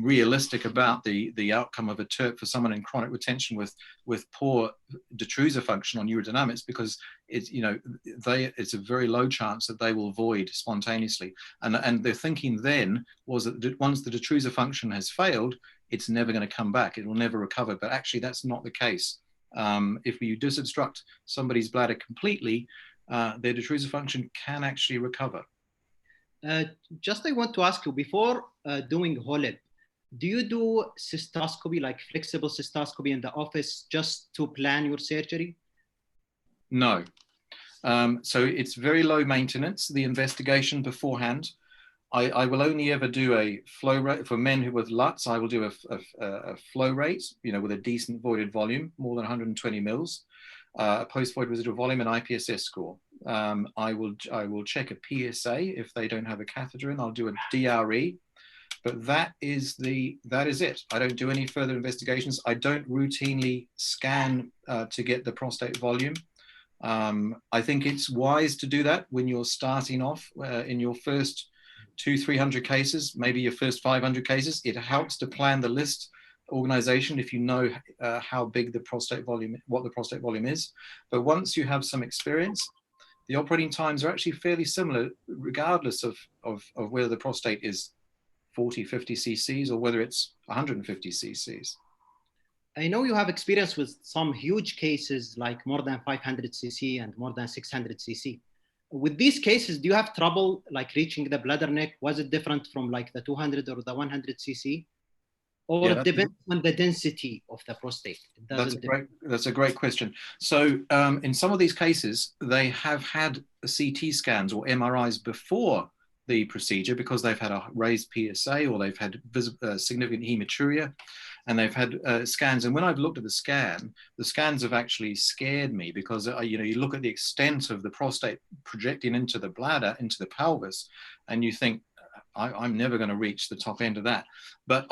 realistic about the outcome of a TURP for someone in chronic retention with poor detrusor function on urodynamics, because it's a very low chance that they will void spontaneously. And the thinking then was that once the detrusor function has failed, it's never going to come back. It will never recover. But actually, that's not the case. If you disobstruct somebody's bladder completely, their detrusor function can actually recover. Just I want to ask you, before doing HOLEP, do you do cystoscopy, like flexible cystoscopy in the office, just to plan your surgery? No. So it's very low maintenance, the investigation beforehand. I will only ever do a flow rate for men who with LUTs. I will do a flow rate, with a decent voided volume, more than 120 mils, a post-void residual volume, and IPSS score. I will check a PSA if they don't have a catheter in. I'll do a DRE, but that is it. I don't do any further investigations. I don't routinely scan to get the prostate volume. I think it's wise to do that when you're starting off in your first 200-300 cases, maybe your first 500 cases. It helps to plan the list organization if you know how big the prostate volume, what the prostate volume is. But once you have some experience, the operating times are actually fairly similar, regardless of whether the prostate is 40, 50 cc's or whether it's 150 cc's. I know you have experience with some huge cases, like more than 500 cc and more than 600 cc. With these cases, do you have trouble like reaching the bladder neck? Was it different from like the 200 or the 100 cc? Or it depends on the density of the prostate? That's a great question. So in some of these cases, they have had CT scans or MRIs before the procedure because they've had a raised PSA or they've had significant hematuria, and they've had scans. And when I've looked at the scans have actually scared me because you look at the extent of the prostate projecting into the bladder, into the pelvis, and you think, I'm never going to reach the top end of that. But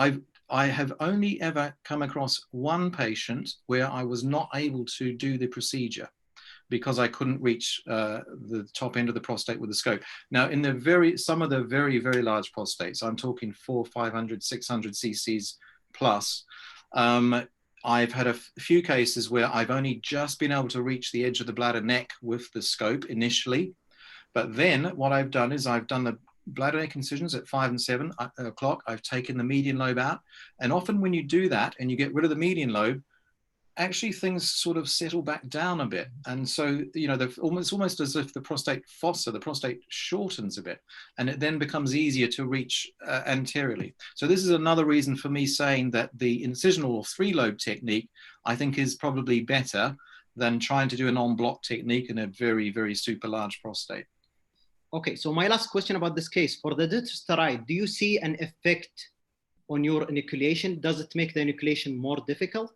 I have only ever come across one patient where I was not able to do the procedure because I couldn't reach the top end of the prostate with the scope. Now, in some of the very, very large prostates, I'm talking 400, 500, 600 cc's plus, I've had a few cases where I've only just been able to reach the edge of the bladder neck with the scope initially. But then what I've done is I've done the bladder neck incisions at 5 and 7 o'clock. I've taken the median lobe out. And often when you do that and you get rid of the median lobe, actually things sort of settle back down a bit. And so, it's almost as if the prostate fossa, the prostate shortens a bit, and it then becomes easier to reach anteriorly. So this is another reason for me saying that the incisional or 3-lobe technique, I think, is probably better than trying to do an en bloc technique in a very, very super large prostate. Okay, so my last question about this case, for the dutasteride, do you see an effect on your enucleation? Does it make the enucleation more difficult?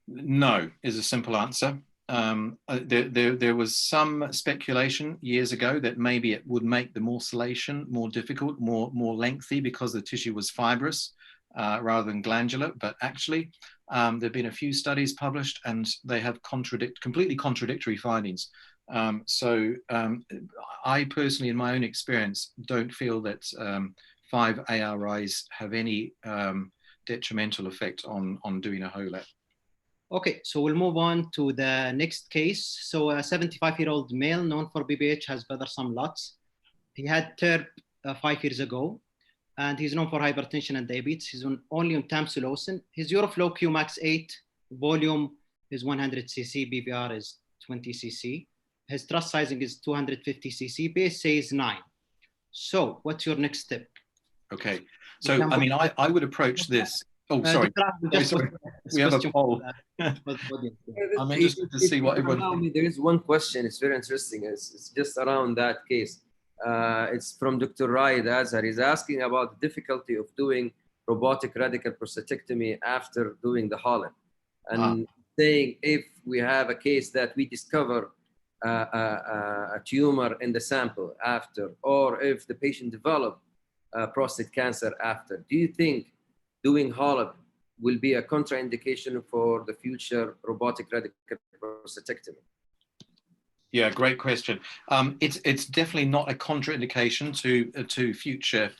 No, is a simple answer. There was some speculation years ago that maybe it would make the morcellation more difficult, more lengthy because the tissue was fibrous rather than glandular. But actually, there have been a few studies published and they have completely contradictory findings. So I personally, in my own experience, don't feel that 5 ARIs have any detrimental effect on doing a HOLEP. Okay, so we'll move on to the next case. So a 75-year-old male known for BPH has bothersome lots. He had TURP 5 years ago, and he's known for hypertension and diabetes. He's only on tamsulosin. His Euroflow Qmax 8 volume is 100 cc, BVR is 20 cc. His thrust sizing is 250 cc, PSA is 9. So what's your next step? Okay, so I mean, I would approach this. Oh, sorry. Sorry. We have a poll. I'm interested to see what everyone thinks. There is one question. It's very interesting. It's just around that case. It's from Dr. Raid Azhar. He's asking about the difficulty of doing robotic radical prostatectomy after doing the HOLEP, and saying if we have a case that we discover a tumor in the sample after, or if the patient developed prostate cancer after, do you think doing HOLEP will be a contraindication for the future robotic radical prostatectomy? Yeah, great question. It's definitely not a contraindication to future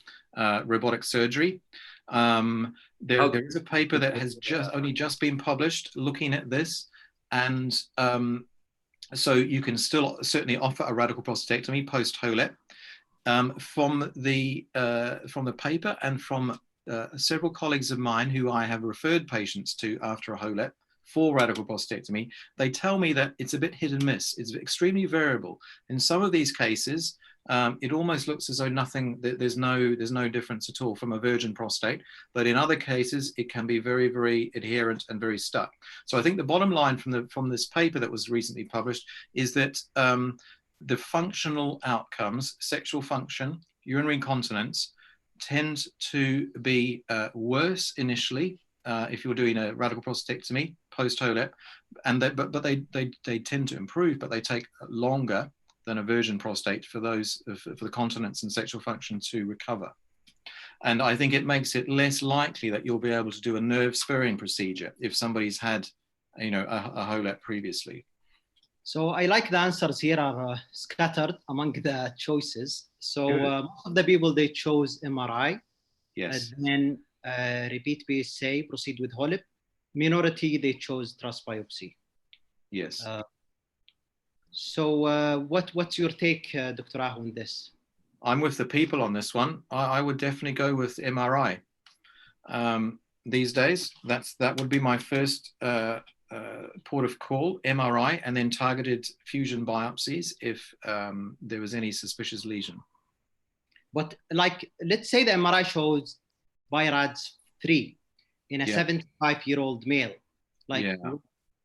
robotic surgery. There is a paper that has only just been published looking at this, and so you can still certainly offer a radical prostatectomy post HOLEP. From the paper and from several colleagues of mine who I have referred patients to after a HOLEP for radical prostatectomy, they tell me that it's a bit hit and miss. It's extremely variable. In some of these cases, it almost looks as though there's no difference at all from a virgin prostate. But in other cases, it can be very, very adherent and very stuck. So I think the bottom line from this paper that was recently published is that the functional outcomes, sexual function, urinary incontinence, tend to be worse initially if you're doing a radical prostatectomy post HOLEP, and but they tend to improve, but they take longer than a virgin prostate for the continence and sexual function to recover. And I think it makes it less likely that you'll be able to do a nerve sparing procedure if somebody's had, a HOLEP previously. So I like the answers here are scattered among the choices. So most of the people, they chose MRI. Yes. And then repeat PSA, proceed with HOLEP. Minority, they chose thrust biopsy. Yes. So what's your take, Dr. Aho, on this? I'm with the people on this one. I would definitely go with MRI. These days, that would be my first port of call, MRI, and then targeted fusion biopsies if there was any suspicious lesion. But like, let's say the MRI shows BI-RADS 3 in a 75-year-old male. Like,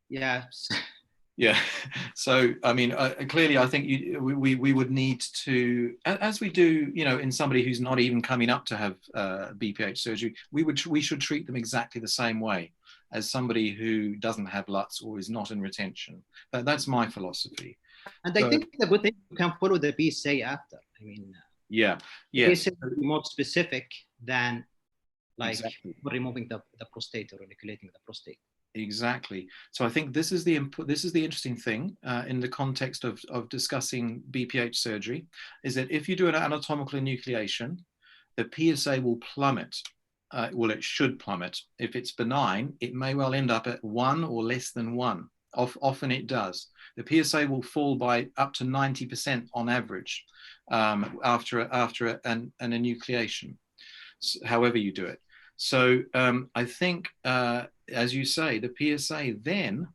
yeah. So, I mean, clearly, I think we would need to, as we do, in somebody who's not even coming up to have BPH surgery, we should treat them exactly the same way as somebody who doesn't have LUTS or is not in retention. That's my philosophy. And I think the good thing, you can follow the PSA after. I mean, PSA is more specific than like removing the prostate or enucleating the prostate. Exactly. So I think this is the interesting thing in the context of discussing BPH surgery, is that if you do an anatomical enucleation, the PSA will plummet. Well, it should plummet. If it's benign, it may well end up at 1 or less than 1. Often it does. The PSA will fall by up to 90% on average after an enucleation, however you do it. So I think, as you say, the PSA then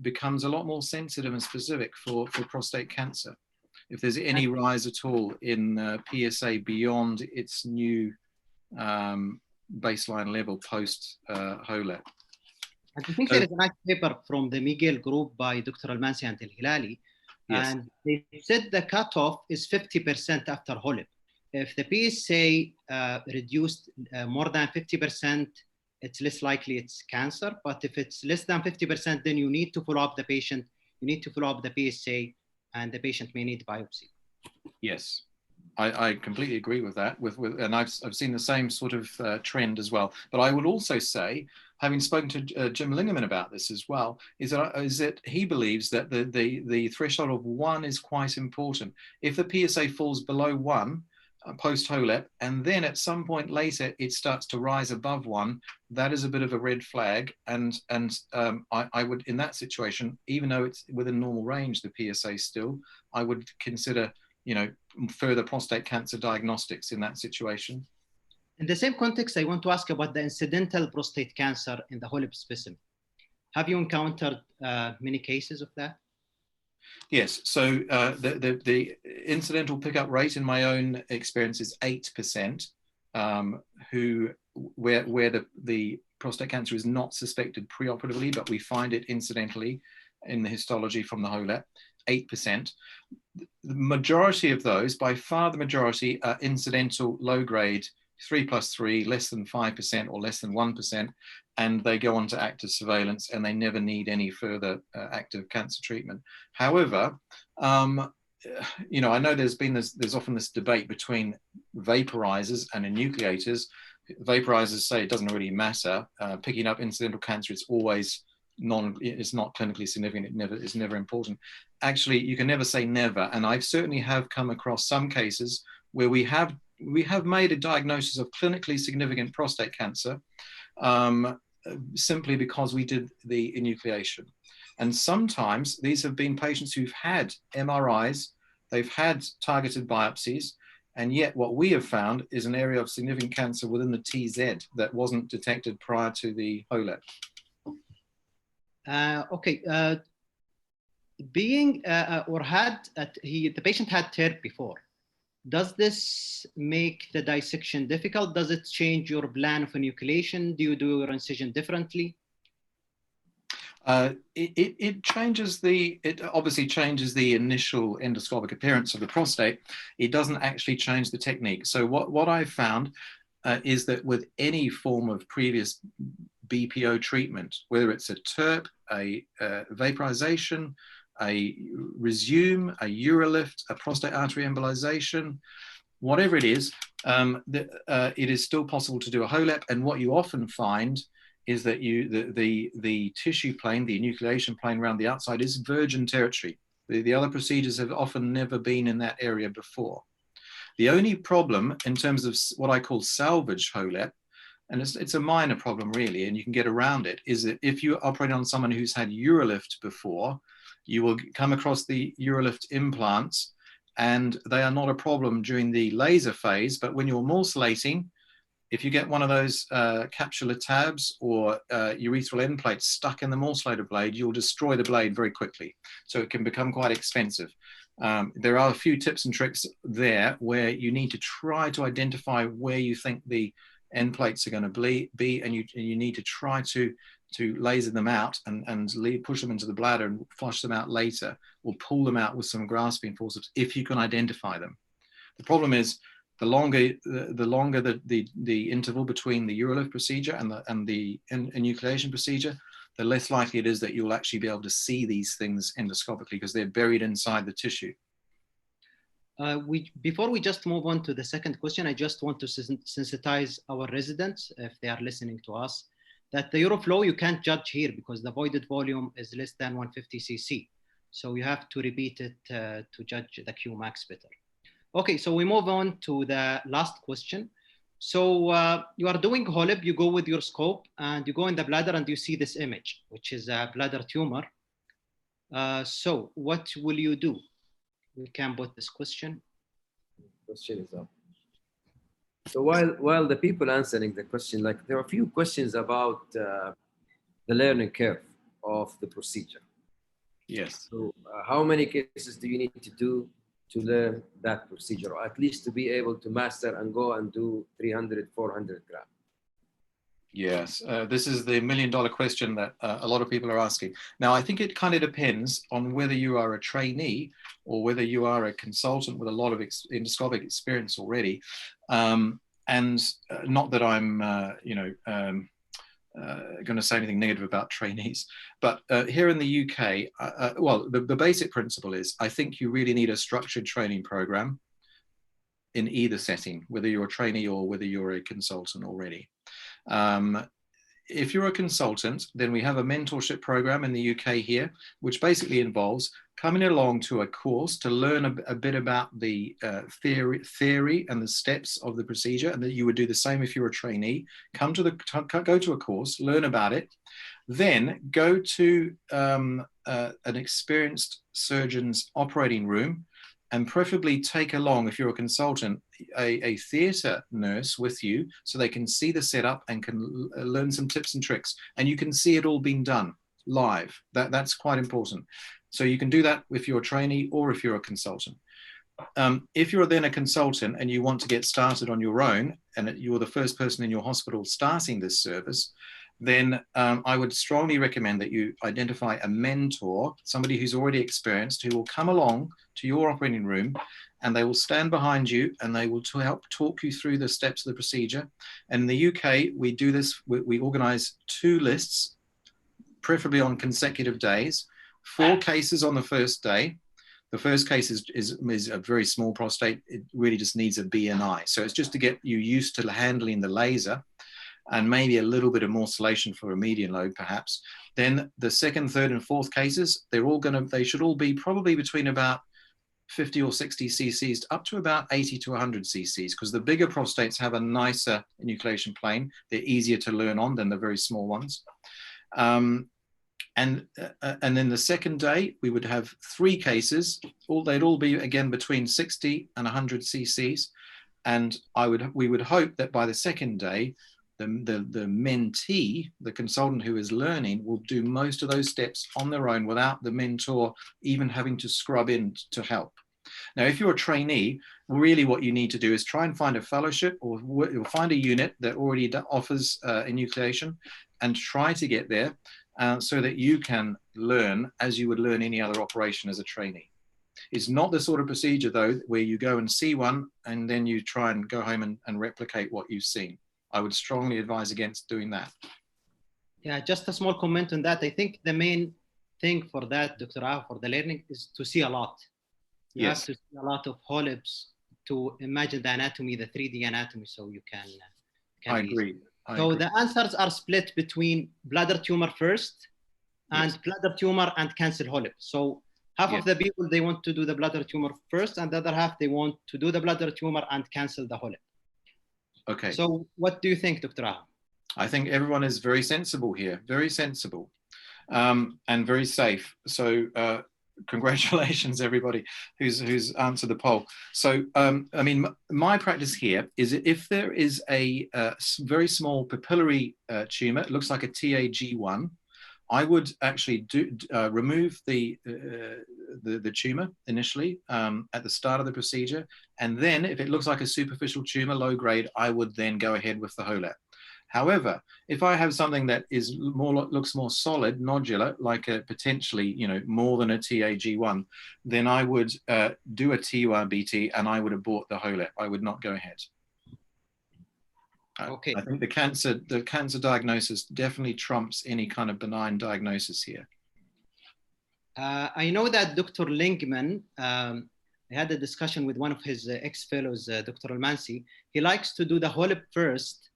becomes a lot more sensitive and specific for prostate cancer. If there's any rise at all in PSA beyond its new baseline level post HOLEP. I think there is a nice paper from the Miguel group by Dr. Almansi and El Hilali, and they said the cutoff is 50% after HOLEP. If the PSA reduced more than 50%, it's less likely it's cancer. But if it's less than 50%, then you need to follow up the patient. You need to follow up the PSA, and the patient may need biopsy. Yes, I completely agree with that. And I've seen the same sort of trend as well. But I would also say, having spoken to Jim Lingerman about this as well, is that he believes that the threshold of 1 is quite important. If the PSA falls below 1, post-HOLEP, and then at some point later it starts to rise above 1, that is a bit of a red flag. And I would, in that situation, even though it's within normal range, the PSA still, I would consider, you know, further prostate cancer diagnostics in that situation. In the same context, I want to ask about the incidental prostate cancer in the HOLEP specimen. Have you encountered many cases of that? Yes, so the incidental pickup rate in my own experience is 8%, where the prostate cancer is not suspected preoperatively, but we find it incidentally in the histology from the HOLEP, 8%. The majority of those, by far the majority, are incidental low grade, 3+3, less than 5% or less than 1%, and they go on to active surveillance and they never need any further active cancer treatment. However, you know, I know there's often this debate between vaporizers and enucleators. Vaporizers say it doesn't really matter. Picking up incidental cancer is always it's not clinically significant. It's never important. Actually, you can never say never. And I certainly have come across some cases where we have made a diagnosis of clinically significant prostate cancer simply because we did the enucleation. And sometimes these have been patients who've had MRIs, they've had targeted biopsies, and yet what we have found is an area of significant cancer within the TZ that wasn't detected prior to the HOLEP. Okay, the patient had TURP before. Does this make the dissection difficult? Does it change your plan of enucleation? Do you do your incision differently? It obviously changes the initial endoscopic appearance of the prostate. It doesn't actually change the technique. So what I've found is that with any form of previous BPO treatment, whether it's a TURP, a vaporization, a resume, a urolift, a prostate artery embolization, whatever it is still possible to do a HOLEP. And what you often find is that the tissue plane, the enucleation plane around the outside is virgin territory. The other procedures have often never been in that area before. The only problem in terms of what I call salvage HOLEP, and it's a minor problem really, and you can get around it, is that if you operate on someone who's had urolift before, you will come across the urolift implants, and they are not a problem during the laser phase, but when you're morcellating, if you get one of those capsular tabs or urethral end plates stuck in the morcellator blade, you'll destroy the blade very quickly. So it can become quite expensive. There are a few tips and tricks there where you need to try to identify where you think the end plates are going to be, and you need to try to laser them out and push them into the bladder and flush them out later, or pull them out with some grasping forceps if you can identify them. The problem is the longer the interval between the urolift procedure and the enucleation procedure, the less likely it is that you'll actually be able to see these things endoscopically because they're buried inside the tissue. Before we just move on to the second question, I just want to sensitize our residents, if they are listening to us, that the uroflow you can't judge here because the voided volume is less than 150 cc. So you have to repeat it to judge the Qmax better. Okay, so we move on to the last question. So you are doing HOLEP, you go with your scope and you go in the bladder and you see this image, which is a bladder tumor. So what will you do? We can put this question. Question is up. So while the people answering the question, like there are a few questions about the learning curve of the procedure. Yes. So how many cases do you need to do to learn that procedure, or at least to be able to master and go and do 300, 400 grams? Yes, this is the million-dollar question that a lot of people are asking. Now, I think it kind of depends on whether you are a trainee or whether you are a consultant with a lot of endoscopic experience already. And not that I'm, going to say anything negative about trainees, but here in the UK, well, the basic principle is I think you really need a structured training program in either setting, whether you're a trainee or whether you're a consultant already. If you're a consultant, then we have a mentorship program in the UK here, which basically involves coming along to a course to learn a bit about the theory and the steps of the procedure, and that you would do the same if you're a trainee. Go to a course, learn about it, then go to an experienced surgeon's operating room, and preferably take along, if you're a consultant, a theatre nurse with you, so they can see the setup and can learn some tips and tricks, and you can see it all being done live. That's quite important. So you can do that if you're a trainee or if you're a consultant. If you're then a consultant and you want to get started on your own, and you're the first person in your hospital starting this service, then I would strongly recommend that you identify a mentor, somebody who's already experienced, who will come along to your operating room, and they will stand behind you, and they will help talk you through the steps of the procedure. And in the UK, we do this, we organize 2 lists, preferably on consecutive days, 4 cases on the first day. The first case is a very small prostate. It really just needs a BNI. So it's just to get you used to handling the laser, and maybe a little bit of morcellation for a median lobe, perhaps. Then the second, third, and fourth cases, they should all be probably between about 50 or 60 cc's up to about 80 to 100 cc's, because the bigger prostates have a nicer enucleation plane. They're easier to learn on than the very small ones. And then the second day, we would have 3 cases. They'd all be, again, between 60 and 100 cc's. And we would hope that by the second day, the mentee, the consultant who is learning, will do most of those steps on their own without the mentor even having to scrub in to help. Now, if you're a trainee, really what you need to do is try and find a fellowship, or find a unit that already offers enucleation, and try to get there so that you can learn as you would learn any other operation as a trainee. It's not the sort of procedure, though, where you go and see one and then you try and go home and replicate what you've seen. I would strongly advise against doing that. Yeah, just a small comment on that. I think the main thing for that, Dr. Aho, for the learning, is to see a lot. You have to see a lot of polyps to imagine the anatomy, the 3D anatomy, so you can I agree. The answers are split between bladder tumor first and bladder tumor and cancer polyp. So half of the people, they want to do the bladder tumor first, and the other half, they want to do the bladder tumor and cancel the polyp. Okay. So what do you think, Dr. Aho? I think everyone is very sensible here, very sensible, and very safe. So congratulations, everybody who's answered the poll. So, I mean, my practice here is if there is a very small papillary tumor, it looks like a TAG1, I would actually remove the tumor initially at the start of the procedure. And then if it looks like a superficial tumor, low grade, I would then go ahead with the HOLEP. However, if I have something that is looks more solid, nodular, like a potentially, more than a TAG1, then I would do a TURBT and I would abort the HOLEP. I would not go ahead. Okay. I think the cancer diagnosis definitely trumps any kind of benign diagnosis here. I know that Dr. Lingman, I had a discussion with one of his ex-fellows, Dr. Almansi. He likes to do the HOLEP first,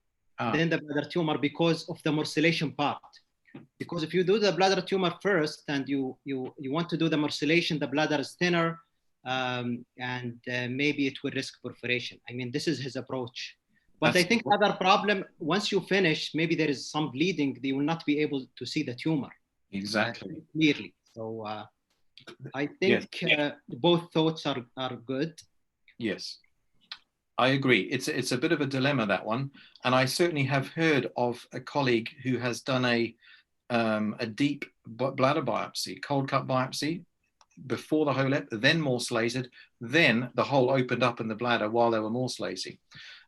then the bladder tumor, because of the morcellation part. Because if you do the bladder tumor first and you want to do the morcellation, the bladder is thinner, and maybe it will risk perforation. I mean, this is his approach. But I think other problem, once you finish, maybe there is some bleeding, they will not be able to see the tumor. Exactly. Clearly. So I think both thoughts are good. Yes. I agree. It's a bit of a dilemma, that one. And I certainly have heard of a colleague who has done a deep bladder biopsy, cold cut biopsy, before the HOLEP, then morcellated, then the hole opened up in the bladder while they were morcellating.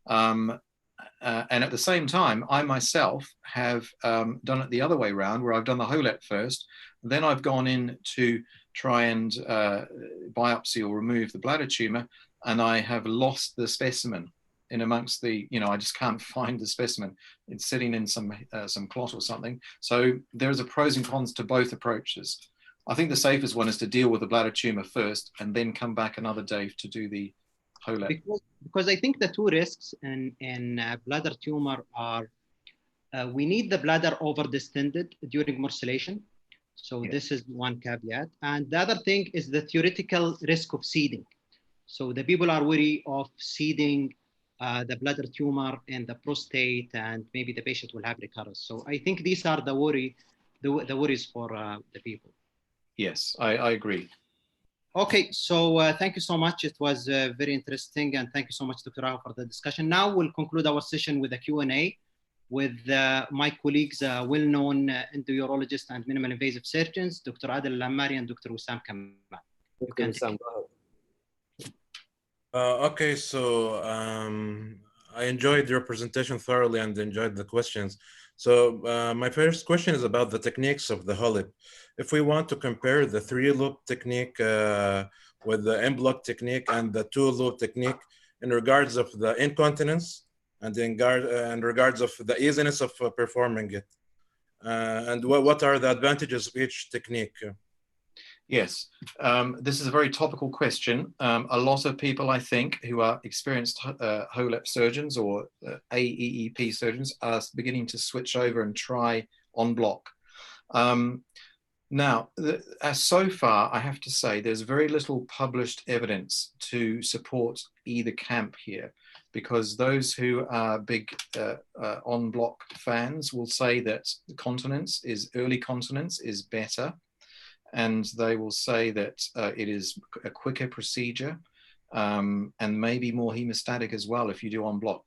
And at the same time, I myself have done it the other way around, where I've done the HOLEP first, then I've gone in to try and biopsy or remove the bladder tumor, and I have lost the specimen in amongst the, I just can't find the specimen. It's sitting in some clot or something. So there's a pros and cons to both approaches. I think the safest one is to deal with the bladder tumor first and then come back another day to do the HOLEP. Because I think the two risks in bladder tumor are, we need the bladder over distended during morcellation. So Yeah. this is one caveat. And the other thing is the theoretical risk of seeding. So the people are wary of seeding the bladder tumor and the prostate, and maybe the patient will have recurrence. So I think these are the worries for the people. Yes, I agree. Okay, so thank you so much. It was very interesting, and thank you so much, Dr. Aho, for the discussion. Now we'll conclude our session with a Q&A with my colleagues, well-known endourologists and minimal invasive surgeons, Dr. Adel Alammari and Dr. Wissam Kamal. Dr. Wissam, go ahead. Okay, so I enjoyed your presentation thoroughly and enjoyed the questions. So my first question is about the techniques of the HOLIP. If we want to compare the 3-loop technique with the M-block technique and the 2-loop technique in regards of the incontinence and in regards of the easiness of performing it, and what are the advantages of each technique? Yes, this is a very topical question. A lot of people, I think, who are experienced HOLEP surgeons or AEEP surgeons are beginning to switch over and try en bloc. Now, so far, I have to say, there's very little published evidence to support either camp here, because those who are big en bloc fans will say that early continence is better. And they will say that it is a quicker procedure and maybe more hemostatic as well if you do en bloc.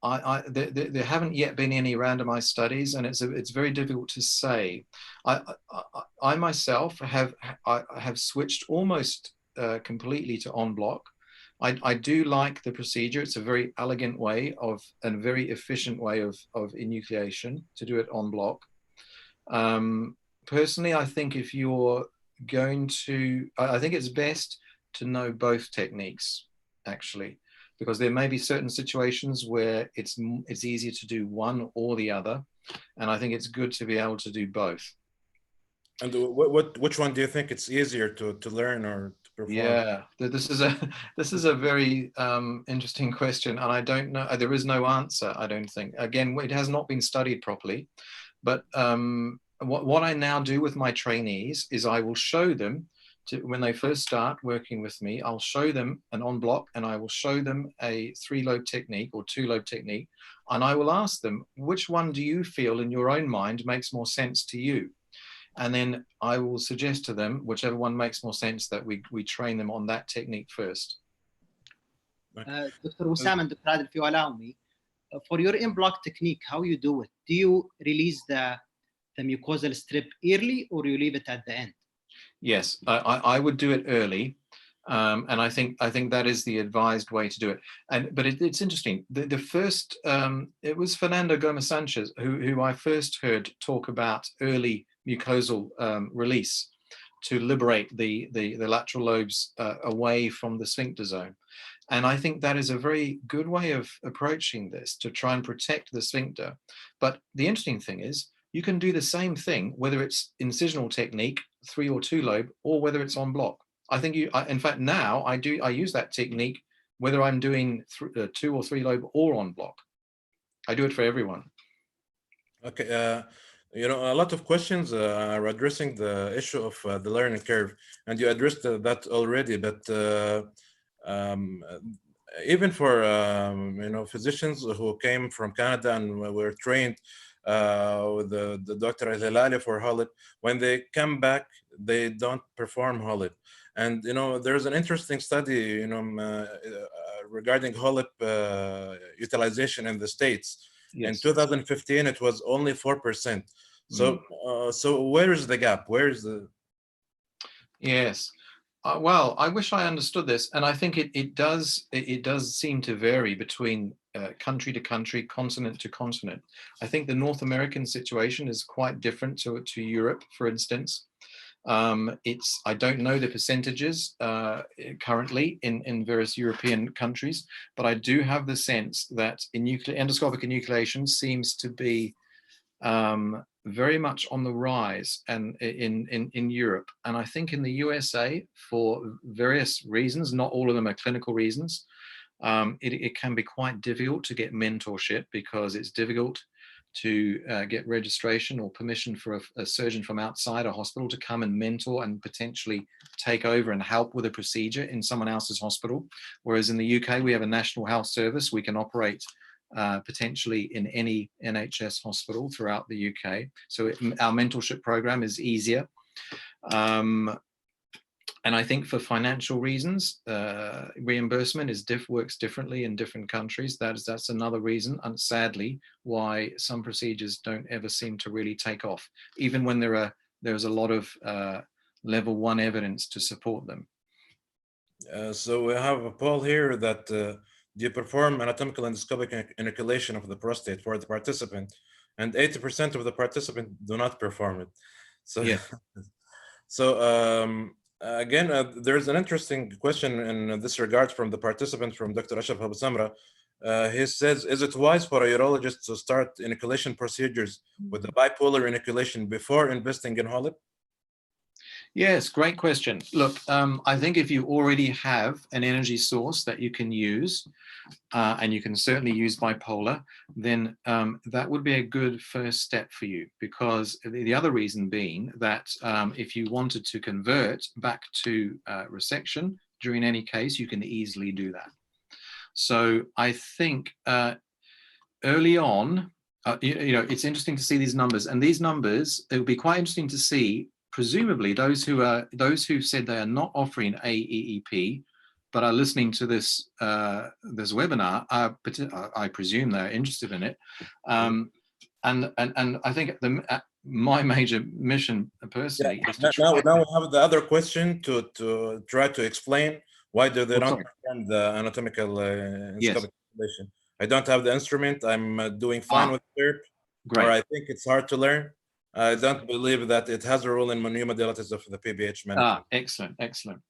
There haven't yet been any randomized studies, and it's very difficult to say. I myself have switched almost completely to en bloc. I do like the procedure. It's a very elegant way and very efficient way of enucleation to do it en bloc. Personally, I think if you're going to, I think it's best to know both techniques, actually, because there may be certain situations where it's easier to do one or the other, and I think it's good to be able to do both. And which one do you think it's easier to learn or to perform? Yeah, this is a very interesting question, and I don't know. There is no answer, I don't think. Again, it has not been studied properly, but what I now do with my trainees is I will show them when they first start working with me, I'll show them an en bloc and I will show them a 3-lobe technique or 2-lobe technique. And I will ask them, which one do you feel in your own mind makes more sense to you? And then I will suggest to them, whichever one makes more sense, that we train them on that technique first. Dr. Wissam and Dr. Adel, if you allow me, for your en bloc technique, how you do it? Do you release the mucosal strip early or you leave it at the end? Yes, I would do it early, and I think that is the advised way to do it. But it's interesting. The first it was Fernando Gomez Sanchez who I first heard talk about early mucosal release to liberate the lateral lobes away from the sphincter zone. And I think that is a very good way of approaching this, to try and protect the sphincter. But the interesting thing is, you can do the same thing, whether it's incisional technique, 3 or 2 lobe, or whether it's en bloc. I think in fact, now I use that technique, whether I'm doing 2 or 3 lobe or en bloc. I do it for everyone. Okay. You know, a lot of questions are addressing the issue of the learning curve, and you addressed that already. But even for you know, physicians who came from Canada and were trained with the Dr. Adel Alammari for HOLIP, when they come back, they don't perform HOLIP. And you know, there's an interesting study, you know, regarding HOLIP utilization in the States. Yes. In 2015, it was only 4%. So, so where is the gap? Where is the? Yes. Well, I wish I understood this, and I think it does seem to vary between country to country, continent to continent. I think the North American situation is quite different to Europe, for instance. I don't know the percentages currently in various European countries, but I do have the sense that endoscopic enucleation seems to be very much on the rise and in Europe. And I think in the USA, for various reasons, not all of them are clinical reasons, it can be quite difficult to get mentorship, because it's difficult to get registration or permission for a surgeon from outside a hospital to come and mentor and potentially take over and help with a procedure in someone else's hospital. Whereas in the UK, we have a national health service. We can operate potentially in any NHS hospital throughout the UK. So our mentorship program is easier. And I think for financial reasons, reimbursement works differently in different countries. That's another reason, and sadly, why some procedures don't ever seem to really take off, even when there's a lot of level 1 evidence to support them. So we have a poll here that do you perform anatomical endoscopic enucleation of the prostate for the participant? And 80% of the participants do not perform it. So, yeah. So again, there's an interesting question in this regard from the participant, from Dr. Ashraf Abu Samra. He says, is it wise for a urologist to start enucleation procedures with the bipolar enucleation before investing in HOLIP? Yes, great question. Look, I think if you already have an energy source that you can use, and you can certainly use bipolar, then that would be a good first step for you, because the other reason being that if you wanted to convert back to resection during any case, you can easily do that. So I think early on, it's interesting to see these numbers, and these numbers, it would be quite interesting to see, presumably those who said they are not offering AEEP but are listening to this this webinar, I presume they're interested in it, and I think my major mission personally is to now we have the other question to try to explain why do they not perform the anatomical endoscopic enucleation. I don't have the instrument. I'm doing fine with TURP, or I think it's hard to learn. I don't believe that it has a role in new modalities of the PBH management. Excellent, excellent.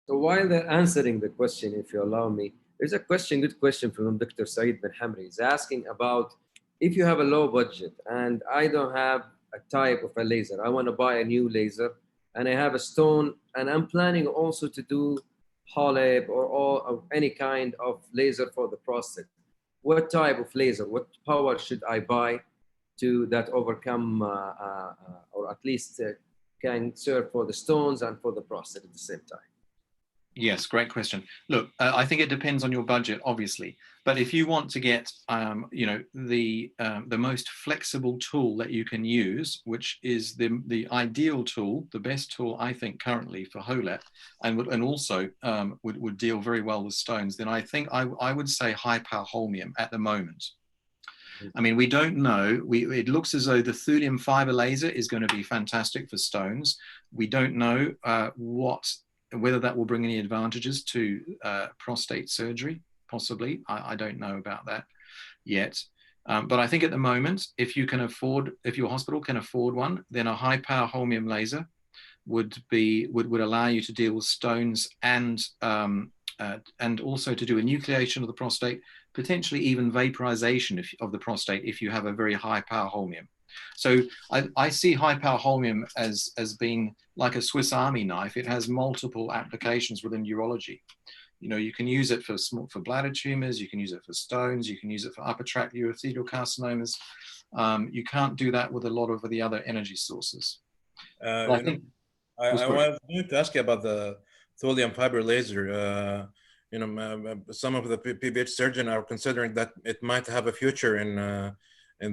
So while they're answering the question, if you allow me, there's a good question from Dr. Saeed bin Hamri. He's asking about if you have a low budget and I don't have a type of a laser, I want to buy a new laser and I have a stone and I'm planning also to do HOLIP or any kind of laser for the prostate. What type of laser, what power should I buy to that overcome or at least can serve for the stones and for the prostate at the same time? Yes, great question. Look, I think it depends on your budget, obviously. But if you want to get, the most flexible tool that you can use, which is the ideal tool, the best tool I think currently for HOLEP, and also would deal very well with stones, then I think I would say high power holmium at the moment. I mean, we don't know. It looks as though the thulium fiber laser is going to be fantastic for stones. We don't know whether that will bring any advantages to prostate surgery, possibly. I don't know about that yet. But I think at the moment, if your hospital can afford one, then a high power holmium laser would allow you to deal with stones and also to do enucleation of the prostate, potentially even vaporization of the prostate if you have a very high power holmium. So I see high power holmium as being like a Swiss Army knife. It has multiple applications within urology. You can use it for bladder tumors, you can use it for stones, you can use it for upper tract urothelial carcinomas. You can't do that with a lot of the other energy sources. I was going to ask you about the thulium fiber laser. Some of the PBH surgeons are considering that it might have a future in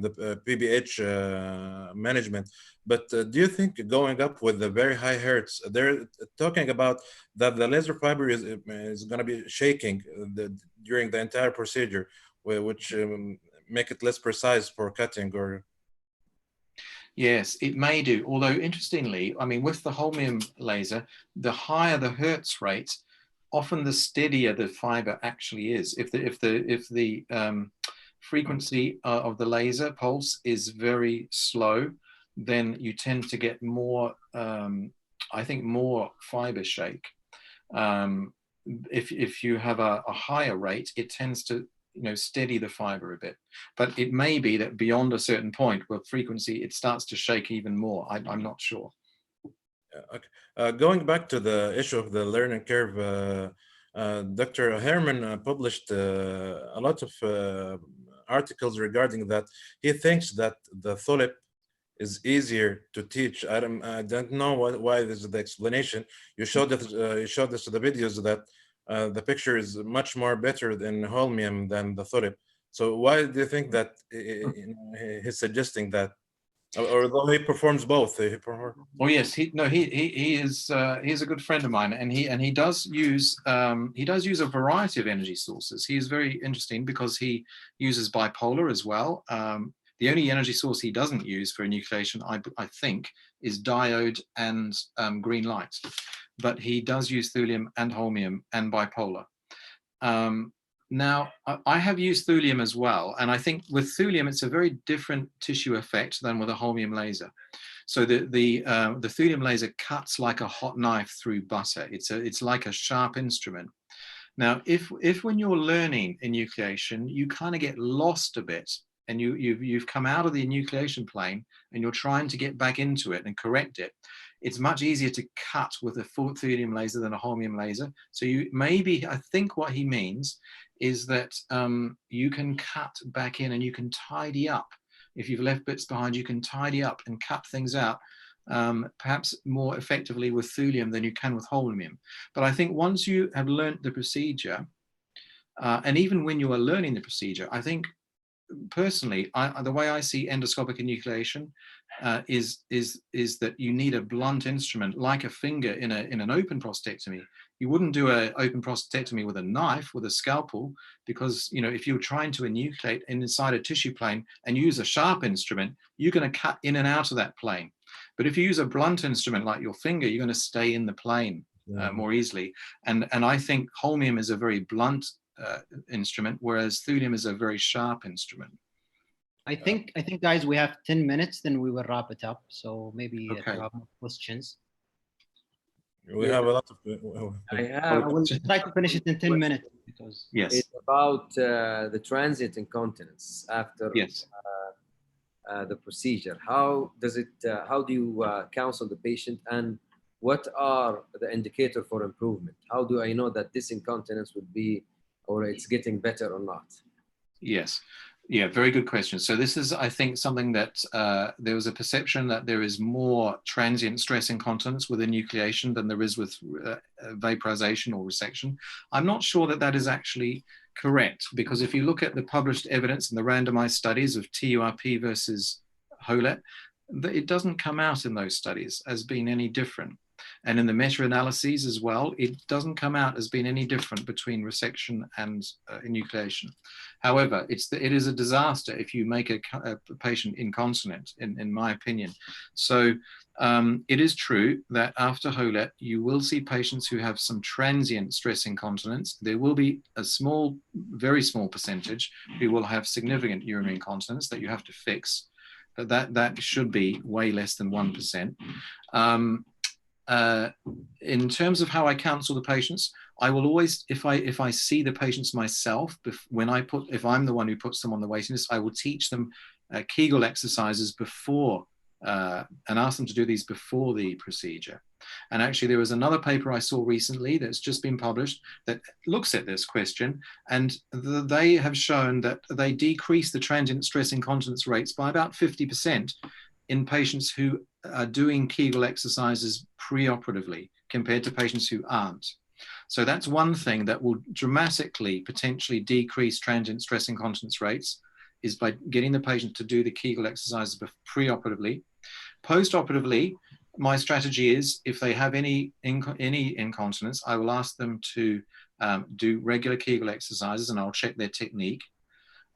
the PBH management. But do you think going up with the very high hertz, they're talking about that the laser fiber is going to be shaking during the entire procedure, which make it less precise for cutting or? Yes, it may do. Although interestingly, I mean, with the holmium laser, the higher the hertz rate, often the steadier the fiber actually is. If the frequency of the laser pulse is very slow, then you tend to get more, I think, more fiber shake. If you have a higher rate, it tends to steady the fiber a bit. But it may be that beyond a certain point with frequency, it starts to shake even more. I'm not sure. Okay. Going back to the issue of the learning curve, Dr. Herman published a lot of articles regarding that. He thinks that the TULP is easier to teach. I don't know why this is the explanation. You showed this to the videos that the picture is much more better than holmium than the TULP. So why do you think that he's suggesting that? Although he performs both. Oh yes, he is he's a good friend of mine, and he does use a variety of energy sources. He is very interesting because he uses bipolar as well. The only energy source he doesn't use for enucleation, I think, is diode and green light, but he does use thulium and holmium and bipolar. Now, I have used thulium as well, and I think with thulium, it's a very different tissue effect than with a holmium laser. So the thulium laser cuts like a hot knife through butter. It's like a sharp instrument. Now, if when you're learning enucleation, you kind of get lost a bit, and you've come out of the enucleation plane, and you're trying to get back into it and correct it, it's much easier to cut with a thulium laser than a holmium laser. So I think what he means is that you can cut back in and you can tidy up. If you've left bits behind, you can tidy up and cut things out, perhaps more effectively with thulium than you can with holmium. But I think once you have learned the procedure, and even when you are learning the procedure, I think personally, the way I see endoscopic enucleation is that you need a blunt instrument like a finger in an open prostatectomy. You wouldn't do an open prostatectomy with a knife, with a scalpel, because if you're trying to enucleate inside a tissue plane and use a sharp instrument, you're going to cut in and out of that plane. But if you use a blunt instrument like your finger, you're going to stay in the plane more easily. And I think holmium is a very blunt instrument, whereas thulium is a very sharp instrument. I think guys, we have 10 minutes, then we will wrap it up. So maybe if you have more questions. We have a lot of. I will try to finish it in 10 minutes because it's about the transient incontinence after the procedure. How does it? How do you counsel the patient, and what are the indicators for improvement? How do I know that this incontinence would be, or it's getting better or not? Yes. Yeah, very good question. So this is, I think, something that there was a perception that there is more transient stress incontinence with enucleation than there is with vaporization or resection. I'm not sure that that is actually correct, because if you look at the published evidence and the randomized studies of TURP versus HOLET, it doesn't come out in those studies as being any different. And in the meta-analyses as well, it doesn't come out as being any different between resection and enucleation. However, it is a disaster if you make a patient incontinent, in my opinion. So it is true that after HOLET, you will see patients who have some transient stress incontinence. There will be a small, very small percentage who will have significant urinary incontinence that you have to fix. But that should be way less than 1%. In terms of how I counsel the patients, I will always, if I see the patients myself, if I'm the one who puts them on the waiting list, I will teach them Kegel exercises before and ask them to do these before the procedure. And actually, there was another paper I saw recently that's just been published that looks at this question, and they have shown that they decrease the transient stress incontinence rates by about 50% in patients who are doing Kegel exercises preoperatively compared to patients who aren't. So that's one thing that will dramatically potentially decrease transient stress incontinence rates, is by getting the patient to do the Kegel exercises preoperatively. Postoperatively, my strategy is, if they have any incontinence, I will ask them to do regular Kegel exercises, and I'll check their technique.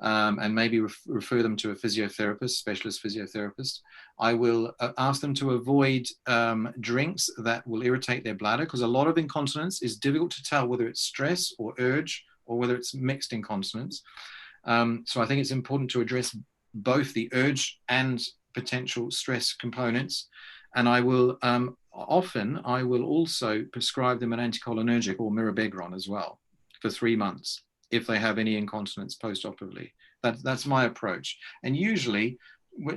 And maybe refer them to a physiotherapist, specialist physiotherapist. I will ask them to avoid drinks that will irritate their bladder, because a lot of incontinence is difficult to tell whether it's stress or urge or whether it's mixed incontinence. So I think it's important to address both the urge and potential stress components. And I will often also prescribe them an anticholinergic or mirabegron as well for 3 months if they have any incontinence post-operatively. That's my approach. And usually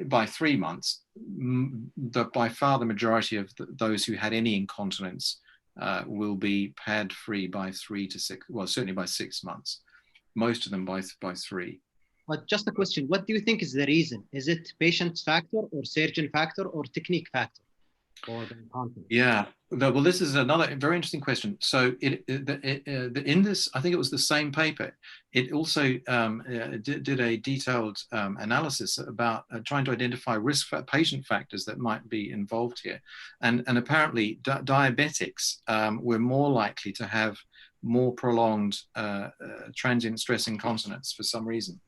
by 3 months, by far the majority of those who had any incontinence will be pad-free by 3 to 6, well, certainly by 6 months. Most of them by 3. But just a question, what do you think is the reason? Is it patient factor or surgeon factor or technique factor for the incontinence? Yeah, well, this is another very interesting question. So in this, I think it was the same paper, it also did a detailed analysis about trying to identify patient factors that might be involved here. And apparently diabetics were more likely to have more prolonged transient stress incontinence for some reason.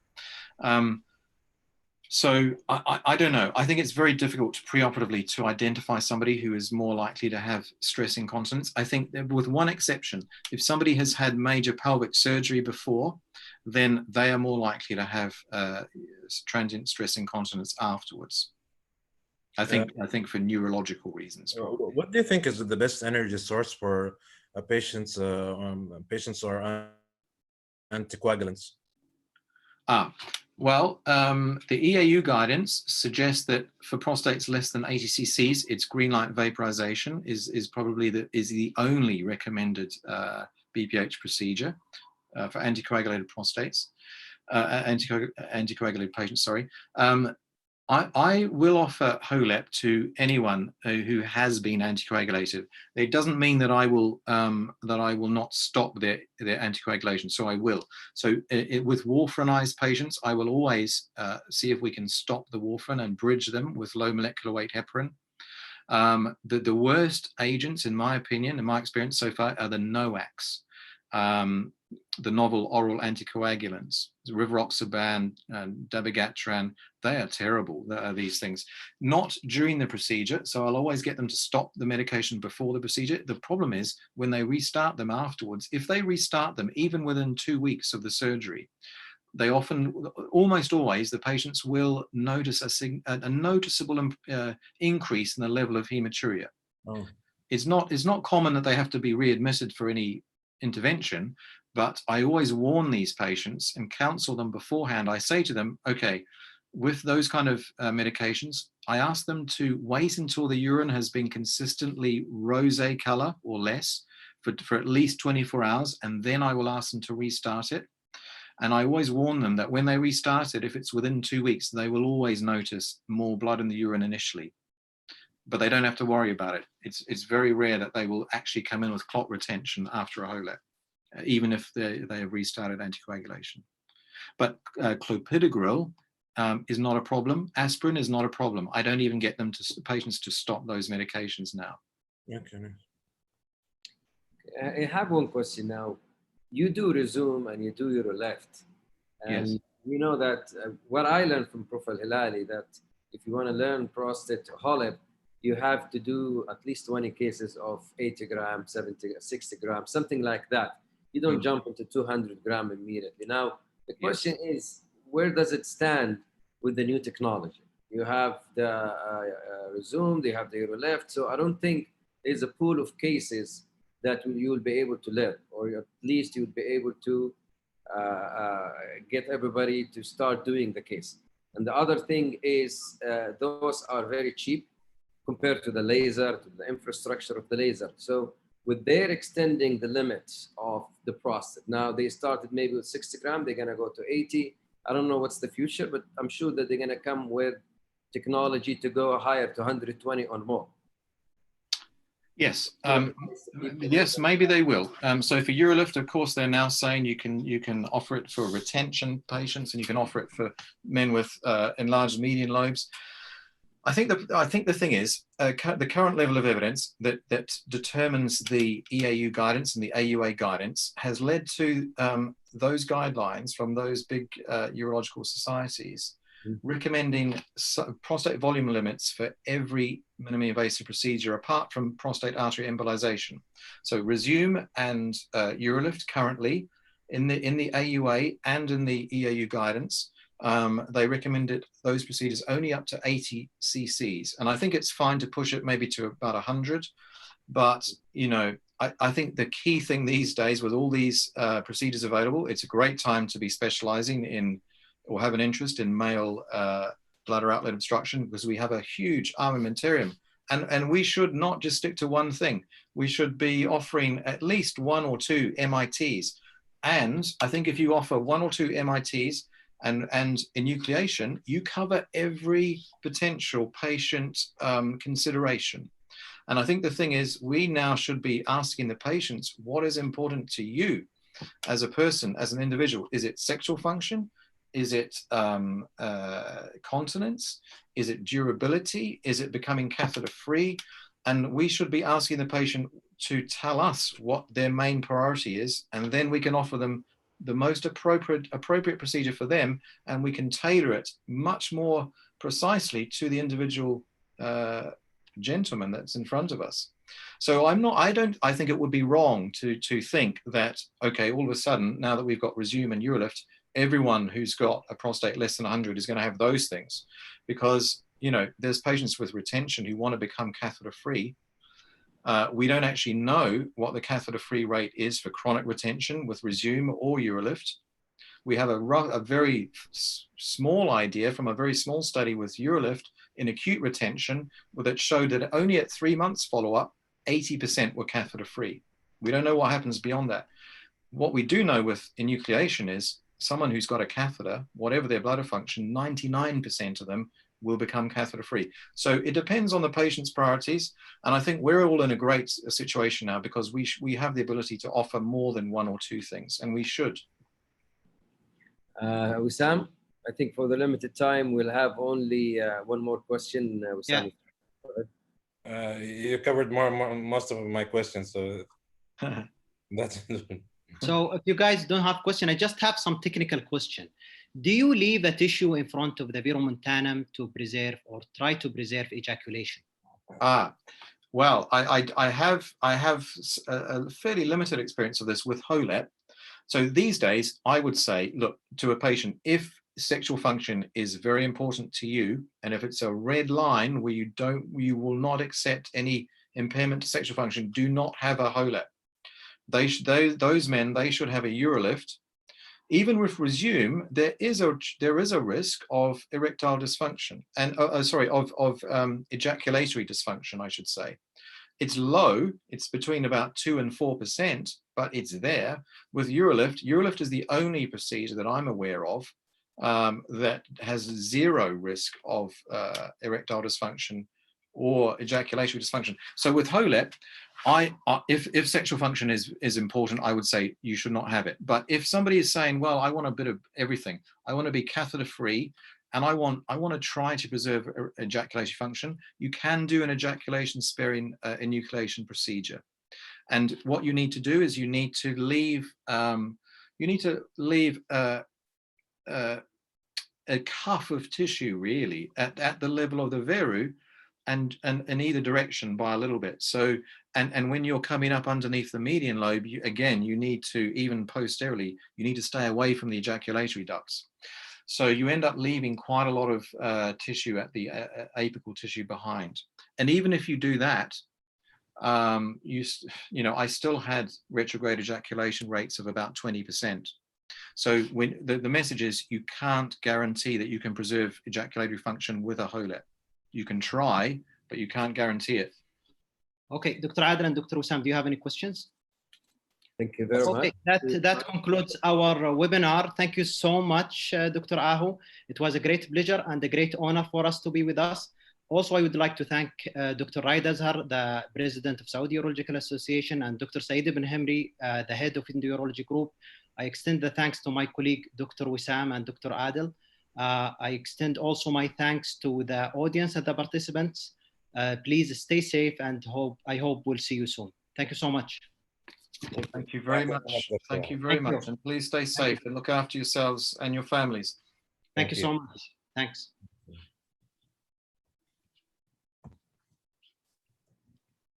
So I don't know. I think it's very difficult preoperatively to identify somebody who is more likely to have stress incontinence. I think that with one exception, if somebody has had major pelvic surgery before, then they are more likely to have transient stress incontinence afterwards. I think for neurological reasons. Probably. What do you think is the best energy source for patients or anticoagulants? Well, the EAU guidance suggests that for prostates less than 80 cc's, it's green light vaporization is probably the only recommended BPH procedure for anticoagulated prostates, anticoagulated patients. Sorry. I will offer HOLEP to anyone who has been anticoagulated. It doesn't mean that I will not stop their anticoagulation. So I will. So with warfarinized patients, I will always see if we can stop the warfarin and bridge them with low molecular weight heparin. The worst agents, in my opinion, in my experience so far, are the NOACs. The novel oral anticoagulants, rivaroxaban and dabigatran, they are terrible, these things. Not during the procedure, so I'll always get them to stop the medication before the procedure. The problem is when they restart them afterwards, if they restart them even within 2 weeks of the surgery, they often, almost always, the patients will notice a noticeable increase in the level of hematuria. Oh. It's not common that they have to be readmitted for any intervention, but I always warn these patients and counsel them beforehand. I say to them, okay, with those kind of medications, I ask them to wait until the urine has been consistently rosé color or less for at least 24 hours, and then I will ask them to restart it. And I always warn them that when they restart it, if it's within 2 weeks, they will always notice more blood in the urine initially, but they don't have to worry about it. It's very rare that they will actually come in with clot retention after a HOLEP, even if they have restarted anticoagulation. But clopidogrel is not a problem. Aspirin is not a problem. I don't even get patients to stop those medications now. Okay. I have one question now. You do resume and you do your left. And yes. You know that what I learned from Prof. Hilali, that if you want to learn prostate HOLEP, you have to do at least 20 cases of 80 grams, 70, 60 grams, something like that. You don't jump into 200 grams immediately. Now, the question is, where does it stand with the new technology? You have the resumed, you have the uroleft. So I don't think there's a pool of cases that you'll be able to live, or at least you'll be able to get everybody to start doing the case. And the other thing is those are very cheap compared to the laser, to the infrastructure of the laser. So with their extending the limits of the prostate, now they started maybe with 60 grams, they're gonna go to 80. I don't know what's the future, but I'm sure that they're gonna come with technology to go higher to 120 or more. Yes, yes, maybe they will. So for UroLift, of course, they're now saying you can offer it for retention patients, and you can offer it for men with enlarged median lobes. I think the thing is the current level of evidence that determines the EAU guidance and the AUA guidance has led to those guidelines from those big urological societies recommending prostate volume limits for every minimally invasive procedure apart from prostate artery embolization. So Resume and UroLift currently in the AUA and in the EAU guidance, they recommended those procedures only up to 80 cc's. And I think it's fine to push it maybe to about 100. But, you know, I think the key thing these days with all these procedures available, it's a great time to be specializing in or have an interest in male bladder outlet obstruction, because we have a huge armamentarium. And we should not just stick to one thing. We should be offering at least 1 or 2 MITs. And I think if you offer 1 or 2 MITs And enucleation, you cover every potential patient consideration. And I think the thing is, we now should be asking the patients, what is important to you as a person, as an individual? Is it sexual function? Is it continence? Is it durability? Is it becoming catheter-free? And we should be asking the patient to tell us what their main priority is, and then we can offer them the most appropriate procedure for them, and we can tailor it much more precisely to the individual gentleman that's in front of us. So I think it would be wrong to think that, okay, all of a sudden, now that we've got Resume and Urolift, everyone who's got a prostate less than 100 is going to have those things, because, you know, there's patients with retention who want to become catheter-free. We don't actually know what the catheter-free rate is for chronic retention with Resume or Urolift. We have a very small idea from a very small study with Urolift in acute retention that showed that only at 3 months follow-up, 80% were catheter-free. We don't know what happens beyond that. What we do know with enucleation is someone who's got a catheter, whatever their bladder function, 99% of them will become catheter-free. So it depends on the patient's priorities. And I think we're all in a great situation now because we have the ability to offer more than one or two things, and we should. Wissam, I think for the limited time, we'll have only one more question. Wissam. Yeah. You covered most of my questions, so that's So if you guys don't have question, I just have some technical question. Do you leave a tissue in front of the verumontanum to preserve or try to preserve ejaculation? Well, I have a fairly limited experience of this with HOLEP. So these days, I would say, look, to a patient, if sexual function is very important to you, and if it's a red line where you will not accept any impairment to sexual function, do not have a HOLEP. Those men, they should have a Urolift. Even with Resume, there is a risk of erectile dysfunction and ejaculatory dysfunction, I should say. It's low, it's between about 2 and 4%, but it's there. With Urolift is the only procedure that I'm aware of that has zero risk of erectile dysfunction or ejaculatory dysfunction. So with HOLEP, if sexual function is important, I would say you should not have it. But if somebody is saying, well, I want a bit of everything, I want to be catheter-free, and I want to try to preserve ejaculation function, you can do an ejaculation-sparing enucleation procedure. And what you need to do is you need to leave a cuff of tissue really at the level of the veru, and in either direction by a little bit. So, and when you're coming up underneath the median lobe, you need to, even posteriorly, you need to stay away from the ejaculatory ducts. So you end up leaving quite a lot of tissue at the apical tissue behind. And even if you do that, I still had retrograde ejaculation rates of about 20%. So when the message is, you can't guarantee that you can preserve ejaculatory function with a HOLEP. You can try, but you can't guarantee it. Okay, Dr. Adel and Dr. Wissam, do you have any questions? Thank you very much. That concludes our webinar. Thank you so much, Dr. Aho. It was a great pleasure and a great honor for us to be with us. Also, I would like to thank Dr. Raid Azhar, the president of Saudi Urological Association, and Dr. Saeed Ibn Hemri, the head of Endourology Group. I extend the thanks to my colleague, Dr. Wissam and Dr. Adel. I extend also my thanks to the audience and the participants. Please stay safe, and I hope we'll see you soon. Thank you so much. Thank you very much. Thank you very much. And please stay safe and look after yourselves and your families. Thank you so much. Thanks.